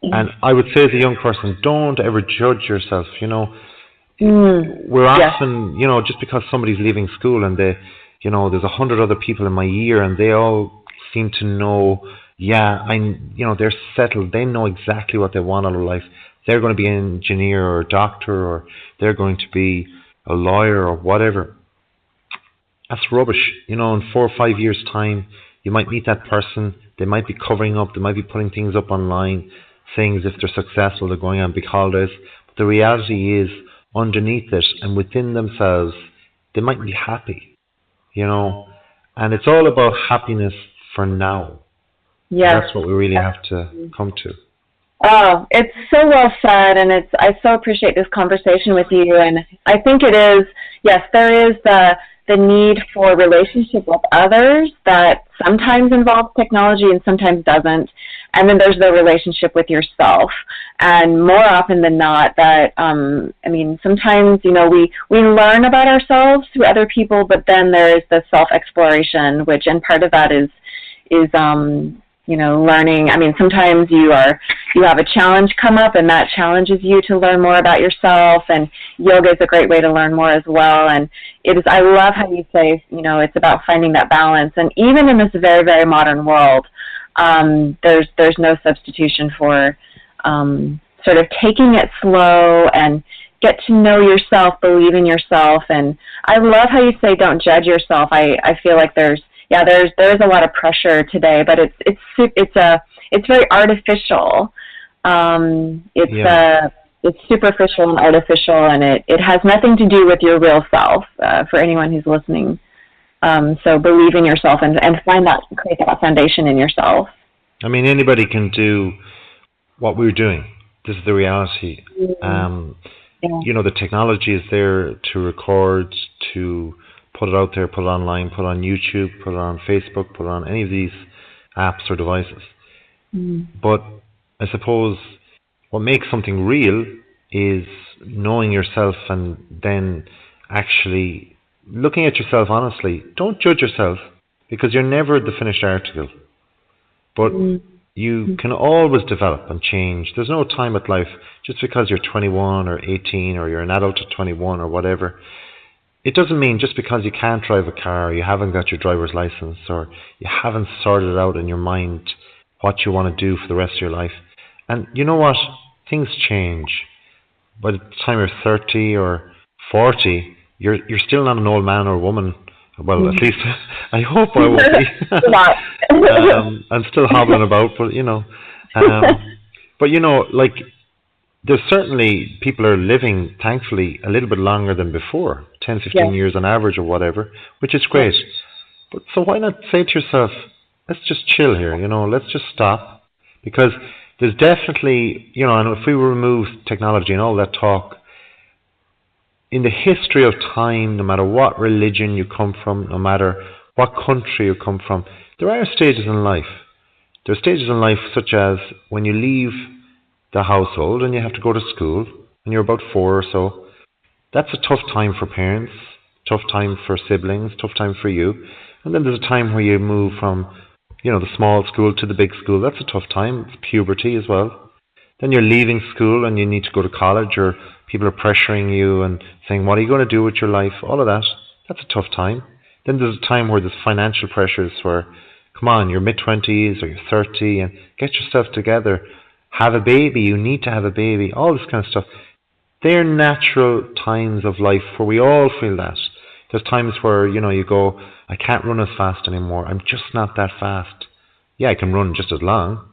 And I would say as a young person, don't ever judge yourself, We're often, just because somebody's leaving school and there's 100 other people in my year and they all seem to know, they're settled. They know exactly what they want out of life. They're going to be an engineer or a doctor, or they're going to be a lawyer or whatever. That's rubbish. In 4 or 5 years' time, you might meet that person. They might be covering up. They might be putting things up online, saying as if they're successful, they're going on big holidays. But the reality is, underneath it and within themselves, they might be happy. And it's all about happiness for now. Yes. That's what we really have to come to. Oh, it's so well said, and I so appreciate this conversation with you. And I think it is, yes, there is the need for relationship with others that sometimes involves technology and sometimes doesn't. And then there's the relationship with yourself. And more often than not, that sometimes we learn about ourselves through other people, but then there is the self-exploration, and part of that is learning. Sometimes you have a challenge come up, and that challenges you to learn more about yourself, and yoga is a great way to learn more as well. And I love how you say, it's about finding that balance. And even in this very, very modern world, there's no substitution for sort of taking it slow and get to know yourself, believe in yourself. And I love how you say don't judge yourself. I feel like there is a lot of pressure today, but it's very artificial. It's superficial and artificial, and it has nothing to do with your real self. For anyone who's listening, so believe in yourself and create that foundation in yourself. Anybody can do what we're doing. This is the reality. The technology is there to record, to put it out there, put it online, put it on YouTube, put it on Facebook, put it on any of these apps or devices. But I suppose what makes something real is knowing yourself and then actually looking at yourself honestly. Don't judge yourself, because you're never the finished article. But you can always develop and change. There's no time at life. Just because you're 21 or 18 or you're an adult at 21 or whatever, it doesn't mean just because you can't drive a car, or you haven't got your driver's license, or you haven't sorted out in your mind what you want to do for the rest of your life. And you know what? Things change. By the time you're 30 or 40, you're still not an old man or woman. Well, at least I hope I won't be. I'm still hobbling about, but there's certainly people are living, thankfully, a little bit longer than before, 10, 15 years on average or whatever, which is great. But so why not say to yourself, let's just chill here, let's just stop. Because there's definitely, and if we remove technology and all that talk, in the history of time, no matter what religion you come from, no matter what country you come from, there are stages in life. There are stages in life such as when you leave the household and you have to go to school and you're about 4 or so. That's a tough time for parents, tough time for siblings, tough time for you. And then there's a time where you move from, the small school to the big school. That's a tough time. It's puberty as well. Then you're leaving school and you need to go to college, or people are pressuring you and saying, what are you going to do with your life? All of that. That's a tough time. Then there's a time where there's financial pressures where, come on, you're mid-20s or you're 30 and get yourself together. Have a baby. You need to have a baby. All this kind of stuff. They're natural times of life where we all feel that. There's times where, you go, I can't run as fast anymore. I'm just not that fast. Yeah, I can run just as long,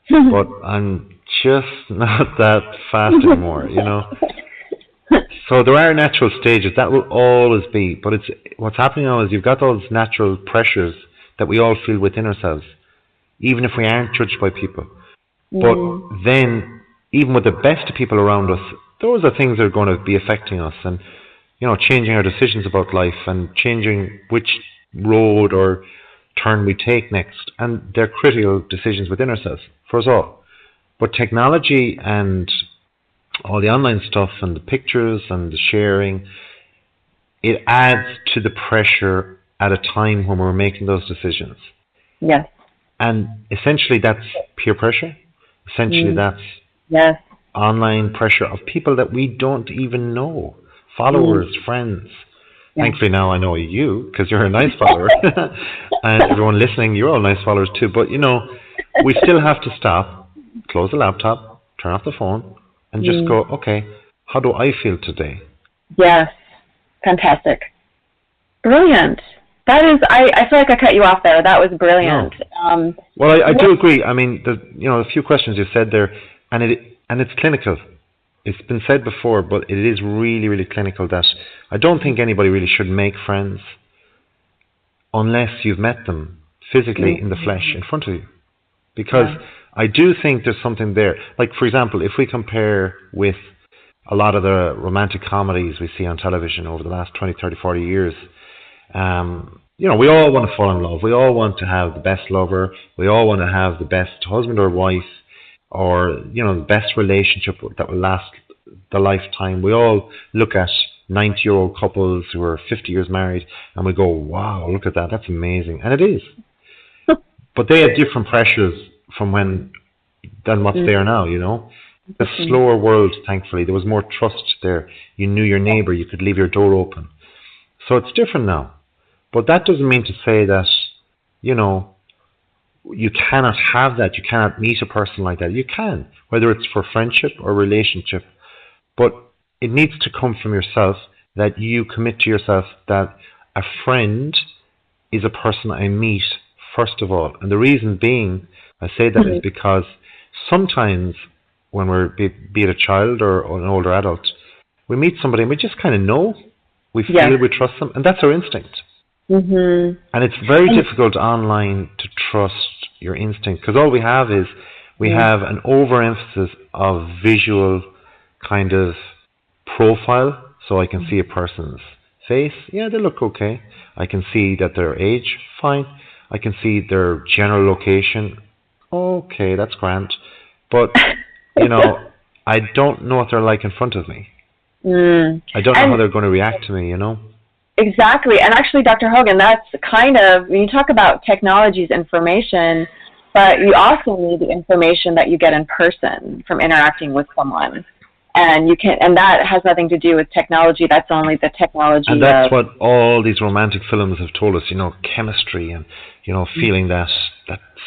but I'm just not that fast anymore, So there are natural stages. That will always be. But what's happening now is you've got those natural pressures that we all feel within ourselves, even if we aren't judged by people. But then, even with the best of people around us, those are things that are going to be affecting us, and changing our decisions about life and changing which road or turn we take next. And they're critical decisions within ourselves for us all. But technology and all the online stuff and the pictures and the sharing, it adds to the pressure at a time when we're making those decisions. Yes. And essentially that's peer pressure. Essentially that's online pressure of people that we don't even know. Followers, friends. Yeah. Thankfully now I know you, because you're a nice follower. And everyone listening, you're all nice followers too. But we still have to stop, close the laptop, turn off the phone, and just go, okay, how do I feel today? Yes, fantastic. Brilliant. That is, I feel like I cut you off there. That was No. brilliant. Well, I do agree. I mean, a few questions you said there, and it's clinical. It's been said before, but it is really, really clinical that I don't think anybody really should make friends unless you've met them physically in the flesh in front of you. Because I do think there's something there. Like, for example, if we compare with a lot of the romantic comedies we see on television over the last 20, 30, 40 years, we all want to fall in love. We all want to have the best lover. We all want to have the best husband or wife, or the best relationship that will last the lifetime. We all look at 90-year-old couples who are 50 years married, and we go, "Wow, look at that! That's amazing," and it is. But they had different pressures than what's there now. The slower world, thankfully, there was more trust there. You knew your neighbor. You could leave your door open. So it's different now. But that doesn't mean to say that, you cannot have that. You cannot meet a person like that. You can, whether it's for friendship or relationship. But it needs to come from yourself, that you commit to yourself that a friend is a person I meet first of all. And the reason being, I say that is because sometimes when we're, be it a child or an older adult, we meet somebody and we just kind of know. We feel we trust them, and that's our instinct. And it's very difficult online to trust your instinct, because all we have is we have an overemphasis of visual kind of profile. So I can see a person's face, yeah, they look okay. I can see that their age, fine. I can see their general location, okay, that's grand. But, I don't know what they're like in front of me. I don't know how they're going to react to me, Exactly. And actually, Dr. Hogan, that's kind of, when you talk about technology's information, but you also need the information that you get in person from interacting with someone. And that has nothing to do with technology. That's only the technology. And that's what all these romantic films have told us, chemistry and, feeling that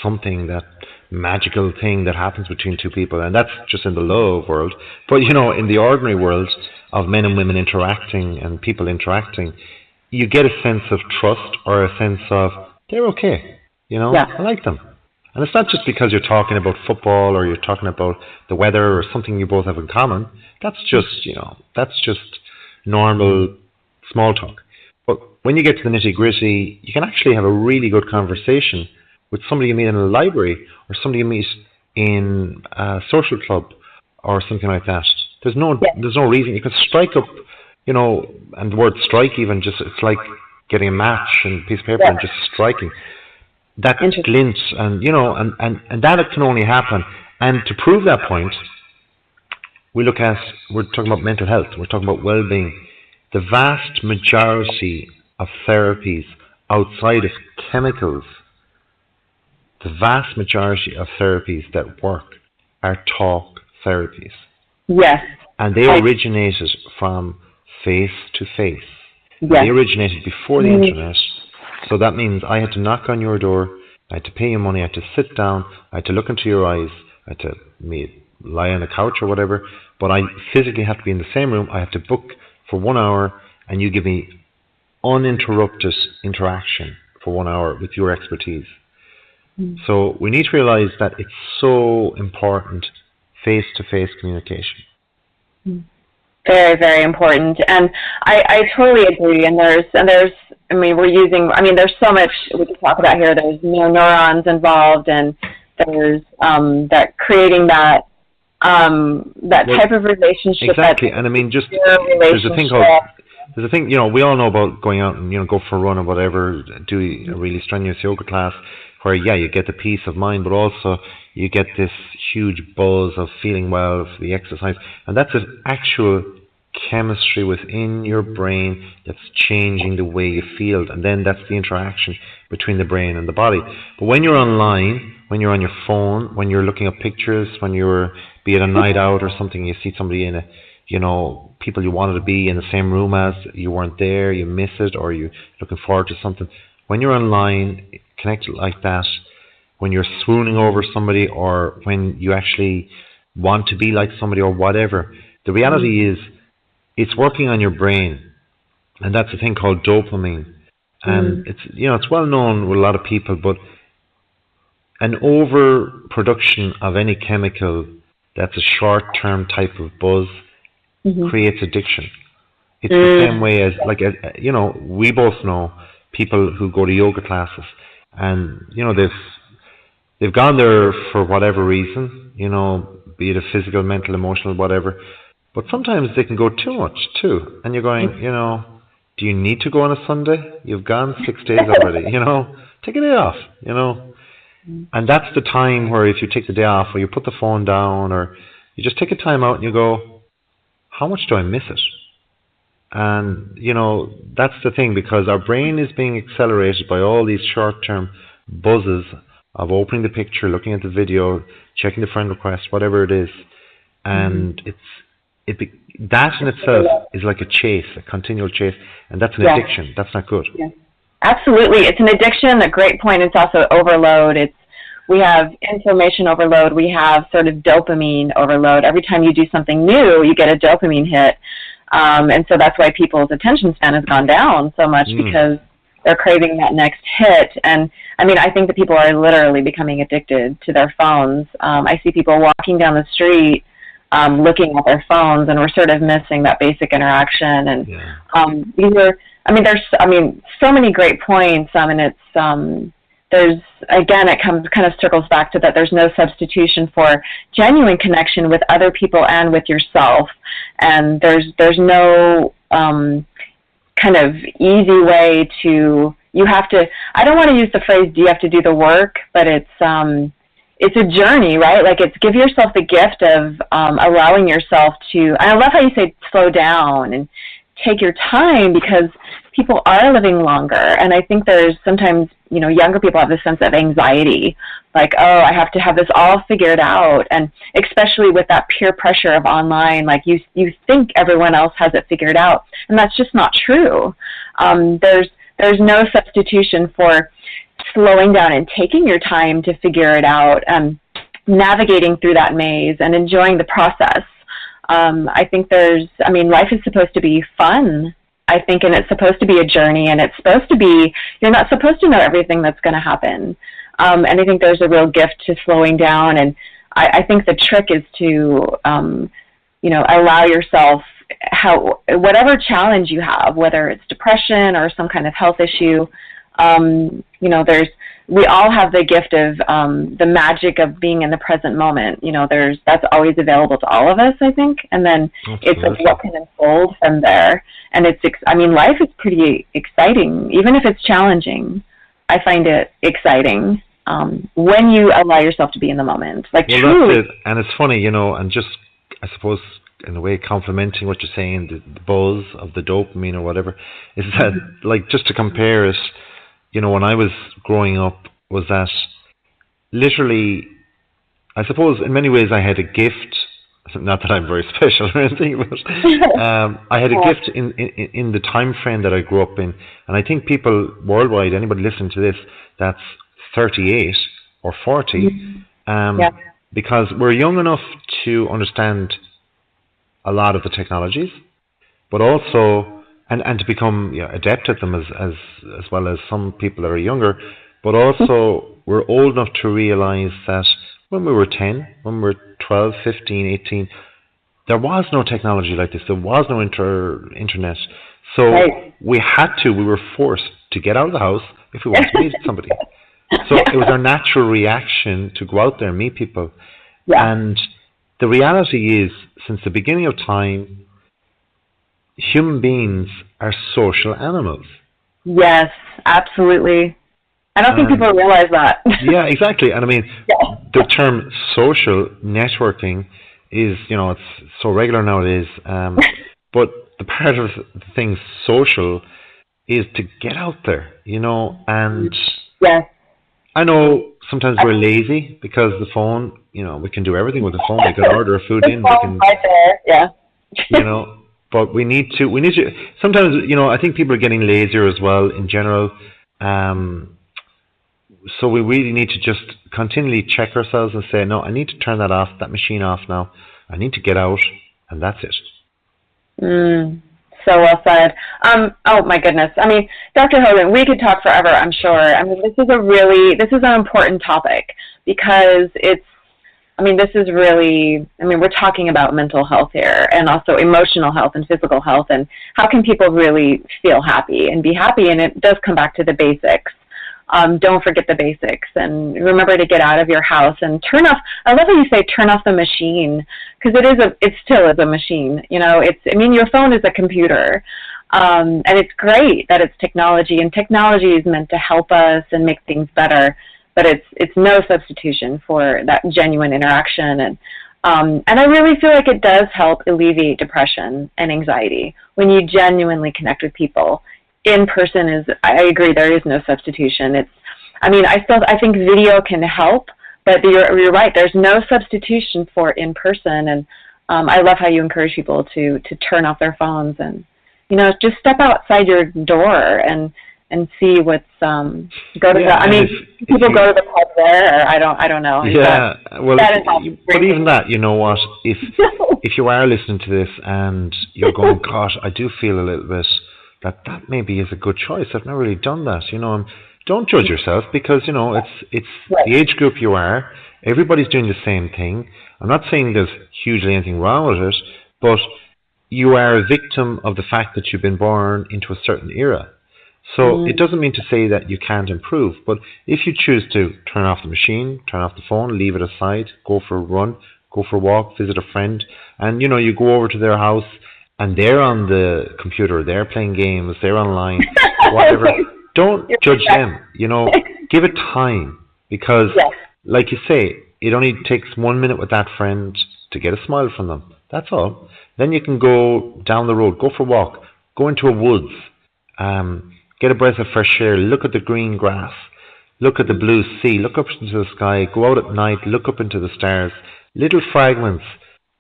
something, that magical thing that happens between two people. And that's just in the love world. But, in the ordinary world of men and women interacting and people interacting, you get a sense of trust, or a sense of, they're okay, I like them. And it's not just because you're talking about football, or you're talking about the weather, or something you both have in common. That's just, normal small talk. But when you get to the nitty-gritty, you can actually have a really good conversation with somebody you meet in a library, or somebody you meet in a social club, or something like that. There's no reason. You can strike up, and the word strike even, it's like getting a match and a piece of paper and just striking. That glint, and that can only happen. And to prove that point, we're talking about mental health, we're talking about well-being. The vast majority of therapies outside of chemicals, the vast majority of therapies that work are talk therapies. Yes. And they originated from face to face. Yes. They originated before the internet. So that means I had to knock on your door, I had to pay you money, I had to sit down, I had to look into your eyes, I had to lie on a couch or whatever, but I physically have to be in the same room. I have to book for 1 hour, and you give me uninterrupted interaction for 1 hour with your expertise. So we need to realize that it's so important, face-to-face communication. Very, very important. And I totally agree. And there's there's so much we can talk about here. There's neurons involved, and there's that creating that type of relationship. Exactly. And there's a thing, we all know about going out and, go for a run or whatever, do a really strenuous yoga class, where, you get the peace of mind, but also you get this huge buzz of feeling well for the exercise. And that's an actual chemistry within your brain that's changing the way you feel. And then that's the interaction between the brain and the body. But when you're online, when you're on your phone, when you're looking at pictures, when you're, be it a night out or something, you see somebody in people you wanted to be in the same room as, you weren't there, you miss it, or you're looking forward to something. When you're online, connected like that, when you're swooning over somebody, or when you actually want to be like somebody or whatever, the reality is it's working on your brain. And that's a thing called dopamine. And it's well known with a lot of people, but an overproduction of any chemical that's a short-term type of buzz creates addiction. It's the same way as, like, we both know people who go to yoga classes, and they've gone there for whatever reason, be it a physical, mental, emotional, whatever. But sometimes they can go too much too, and you're going, do you need to go on a Sunday? You've gone 6 days already, take a day off, And that's the time where if you take the day off, or you put the phone down, or you just take a time out and you go, how much do I miss it? And, that's the thing, because our brain is being accelerated by all these short-term buzzes of opening the picture, looking at the video, checking the friend request, whatever it is. And that in itself is like a chase, a continual chase, and that's an addiction. That's not good. Yeah. Absolutely. It's an addiction, a great point. It's also overload. We have information overload. We have sort of dopamine overload. Every time you do something new, you get a dopamine hit. And so that's why people's attention span has gone down so much, because they're craving that next hit. And I think that people are literally becoming addicted to their phones. I see people walking down the street looking at their phones, and we're sort of missing that basic interaction. And there's so many great points. It kind of circles back to that there's no substitution for genuine connection with other people and with yourself. And there's no kind of easy way to, I don't want to use the phrase, do you have to do the work, but it's a journey, right? Like, it's give yourself the gift of allowing yourself to, and I love how you say slow down and take your time, because people are living longer. And I think there's sometimes, younger people have this sense of anxiety, like, oh, I have to have this all figured out. And especially with that peer pressure of online, like you think everyone else has it figured out. And that's just not true. There's no substitution for slowing down and taking your time to figure it out, navigating through that maze and enjoying the process. I think life is supposed to be fun, I think, and it's supposed to be a journey, and it's supposed to be, you're not supposed to know everything that's going to happen. And I think there's a real gift to slowing down, and I think the trick is to, allow yourself, whatever challenge you have, whether it's depression or some kind of health issue, we all have the gift of the magic of being in the present moment. That's always available to all of us, I think. And then It's like what can unfold from there. And life is pretty exciting, even if it's challenging. I find it exciting when you allow yourself to be in the moment. Like, truly. That's it. And it's funny, and just, I suppose, in a way, complimenting what you're saying, the buzz of the dopamine or whatever, is that, like, just to compare it, when I was growing up, was that literally, I suppose in many ways I had a gift, not that I'm very special or anything, but I had a gift in the time frame that I grew up in. And I think people worldwide, anybody listening to this, that's 38 or 40, because we're young enough to understand a lot of the technologies, but also and to become adept at them as well as some people that are younger, but also we're old enough to realize that when we were 10, when we were 12, 15, 18, there was no technology like this. There was no internet. So we were forced to get out of the house if we wanted to meet somebody. So it was our natural reaction to go out there and meet people. Yeah. And the reality is, since the beginning of time, human beings are social animals. Yes, absolutely. I don't think people realize that. Yeah, exactly. And the term social networking is, it's so regular nowadays. But the part of the thing social is to get out there, and I know sometimes we're lazy because the phone, we can do everything with the phone. We can order food in. We can, right there, yeah. But we need to, sometimes, I think people are getting lazier as well in general. So we really need to just continually check ourselves and say, no, I need to turn that machine off now. I need to get out, and that's it. so well said. Oh my goodness. I mean, Dr. Hogan, we could talk forever, I'm sure. I mean, this is an important topic because this is really, we're talking about mental health here and also emotional health and physical health, and how can people really feel happy and be happy, and it does come back to the basics. Don't forget the basics, and remember to get out of your house and turn off. I love how you say turn off the machine, because it still is a machine. Your phone is a computer, and it's great that it's technology, and technology is meant to help us and make things better. But it's no substitution for that genuine interaction, and I really feel like it does help alleviate depression and anxiety when you genuinely connect with people. In person I agree, there is no substitution. I think video can help, but you're right, there's no substitution for in person, and I love how you encourage people to turn off their phones and just step outside your door and see what's go to people go to the pub there, or I don't know. Yeah, but even that, you know what? If you are listening to this and you're going, gosh, I do feel a little bit that maybe is a good choice. I've never really done that. Don't judge yourself, because it's right. The age group you are. Everybody's doing the same thing. I'm not saying there's hugely anything wrong with it, but you are a victim of the fact that you've been born into a certain era. So it doesn't mean to say that you can't improve, but if you choose to turn off the machine, turn off the phone, leave it aside, go for a run, go for a walk, visit a friend, and you go over to their house and they're on the computer, they're playing games, they're online, whatever. Don't judge them, give it time, because like you say, it only takes 1 minute with that friend to get a smile from them. That's all. Then you can go down the road, go for a walk, go into a woods, get a breath of fresh air, look at the green grass, look at the blue sea, look up into the sky, go out at night, look up into the stars. Little fragments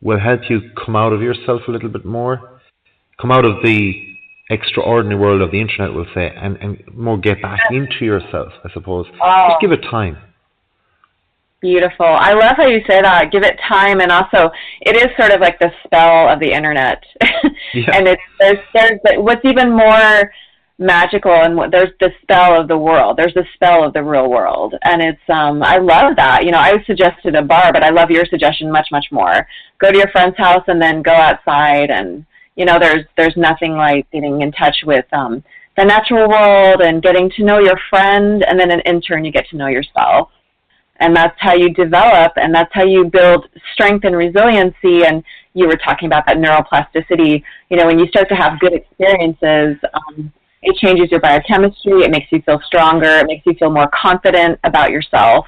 will help you come out of yourself a little bit more, come out of the extraordinary world of the internet, we'll say, and more get back into yourself, I suppose. Just give it time. Beautiful. I love how you say that. Give it time, and also it is sort of like the spell of the internet. And there's what's even more magical, and there's the spell of the world. There's the spell of the real world, and it's I love that. I suggested a bar, but I love your suggestion much more. Go to your friend's house and then go outside, and there's nothing like getting in touch with the natural world and getting to know your friend, and then in turn you get to know yourself. And that's how you develop, and that's how you build strength and resiliency. And you were talking about that neuroplasticity. When you start to have good experiences, it changes your biochemistry. It makes you feel stronger. It makes you feel more confident about yourself.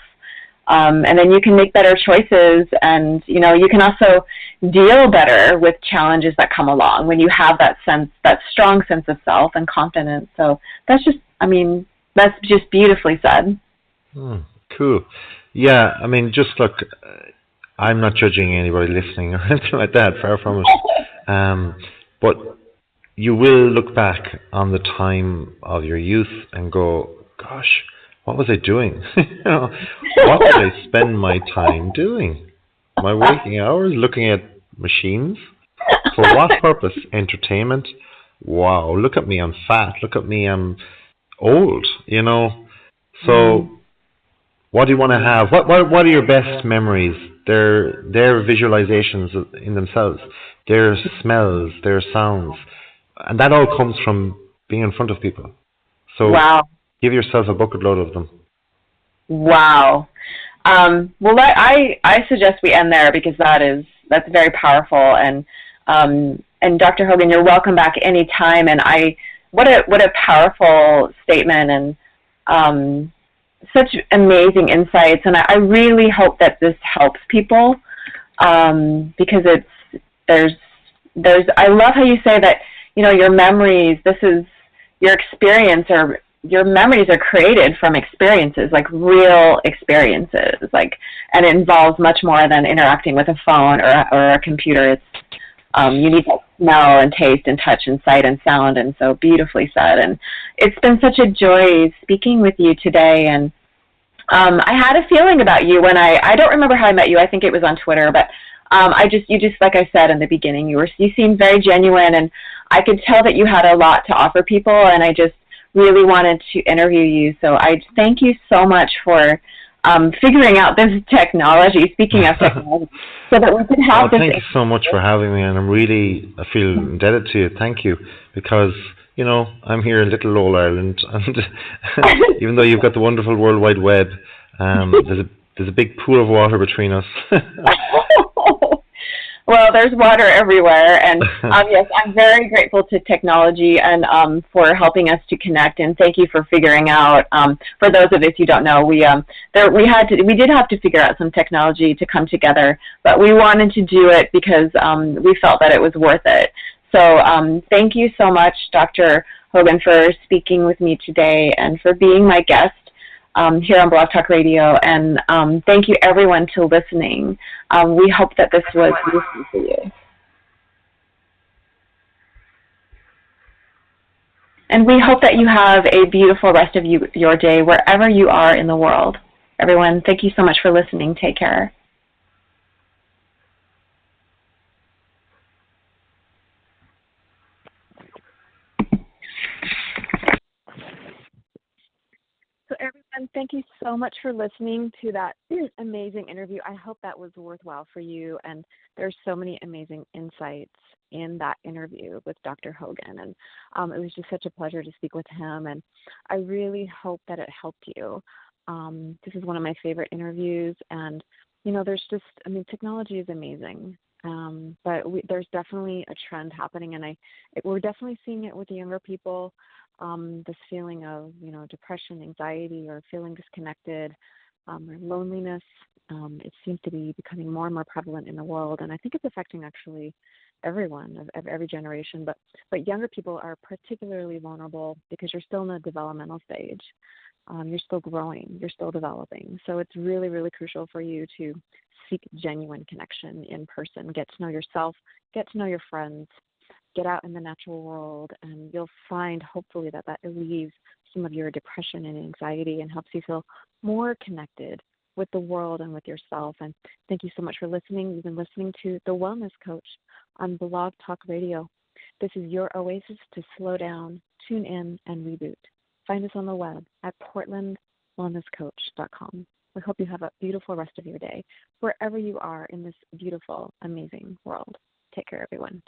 And then you can make better choices, and you can also deal better with challenges that come along when you have that strong sense of self and confidence. So that's just beautifully said. Cool. Yeah, just look, I'm not judging anybody listening or anything like that, far from it. But you will look back on the time of your youth and go, gosh, what was I doing? What did I spend my time doing? My waking hours looking at machines? For what purpose? Entertainment? Wow, look at me, I'm fat. Look at me, I'm old, So what do you want to have? What are your best memories? They're visualizations in themselves. Their smells, their sounds. And that all comes from being in front of people. So give yourself a bucket load of them. Wow. Well, I suggest we end there, because that's very powerful. And Dr. Hogan, you're welcome back anytime. And what a powerful statement, and such amazing insights. And I really hope that this helps people, because I love how you say that, your memories, this is your experience, or your memories are created from experiences, like real experiences, and it involves much more than interacting with a phone or a computer. It's you need to smell and taste and touch and sight and sound, and so beautifully said. And it's been such a joy speaking with you today. And I had a feeling about you when I don't remember how I met you. I think it was on Twitter, but you just, like I said in the beginning, you seemed very genuine, and I could tell that you had a lot to offer people, and I just really wanted to interview you. So I thank you so much for figuring out this technology, speaking of technology, so that we could have this. Thank you so much for having me, and I feel indebted to you. Thank you, because I'm here in little old Ireland, and even though you've got the wonderful World Wide Web, there's a big pool of water between us. Well, there's water everywhere, and yes, I'm very grateful to technology and for helping us to connect. And thank you for figuring out. For those of us who don't know, we did have to figure out some technology to come together, but we wanted to do it because we felt that it was worth it. So thank you so much, Dr. Hogan, for speaking with me today and for being my guest here on Blog Talk Radio, and thank you everyone to listening. We hope that this was useful for you. And we hope that you have a beautiful rest of your day wherever you are in the world. Everyone, thank you so much for listening. Take care. So everyone, thank you so much for listening to that amazing interview. I hope that was worthwhile for you. And there's so many amazing insights in that interview with Dr. Hogan. And it was just such a pleasure to speak with him. And I really hope that it helped you. This is one of my favorite interviews. And, technology is amazing. But there's definitely a trend happening. And we're definitely seeing it with the younger people. This feeling of, depression, anxiety, or feeling disconnected, or loneliness. It seems to be becoming more and more prevalent in the world, and I think it's affecting actually everyone of every generation. But younger people are particularly vulnerable because you're still in the developmental stage. You're still growing. You're still developing. So it's really, really crucial for you to seek genuine connection in person. Get to know yourself. Get to know your friends. Get out in the natural world, and you'll find hopefully that relieves some of your depression and anxiety and helps you feel more connected with the world and with yourself. And thank you so much for listening. You've been listening to The Wellness Coach on Blog Talk Radio. This is your oasis to slow down, tune in, and reboot. Find us on the web at portlandwellnesscoach.com. We hope you have a beautiful rest of your day wherever you are in this beautiful, amazing world. Take care, everyone.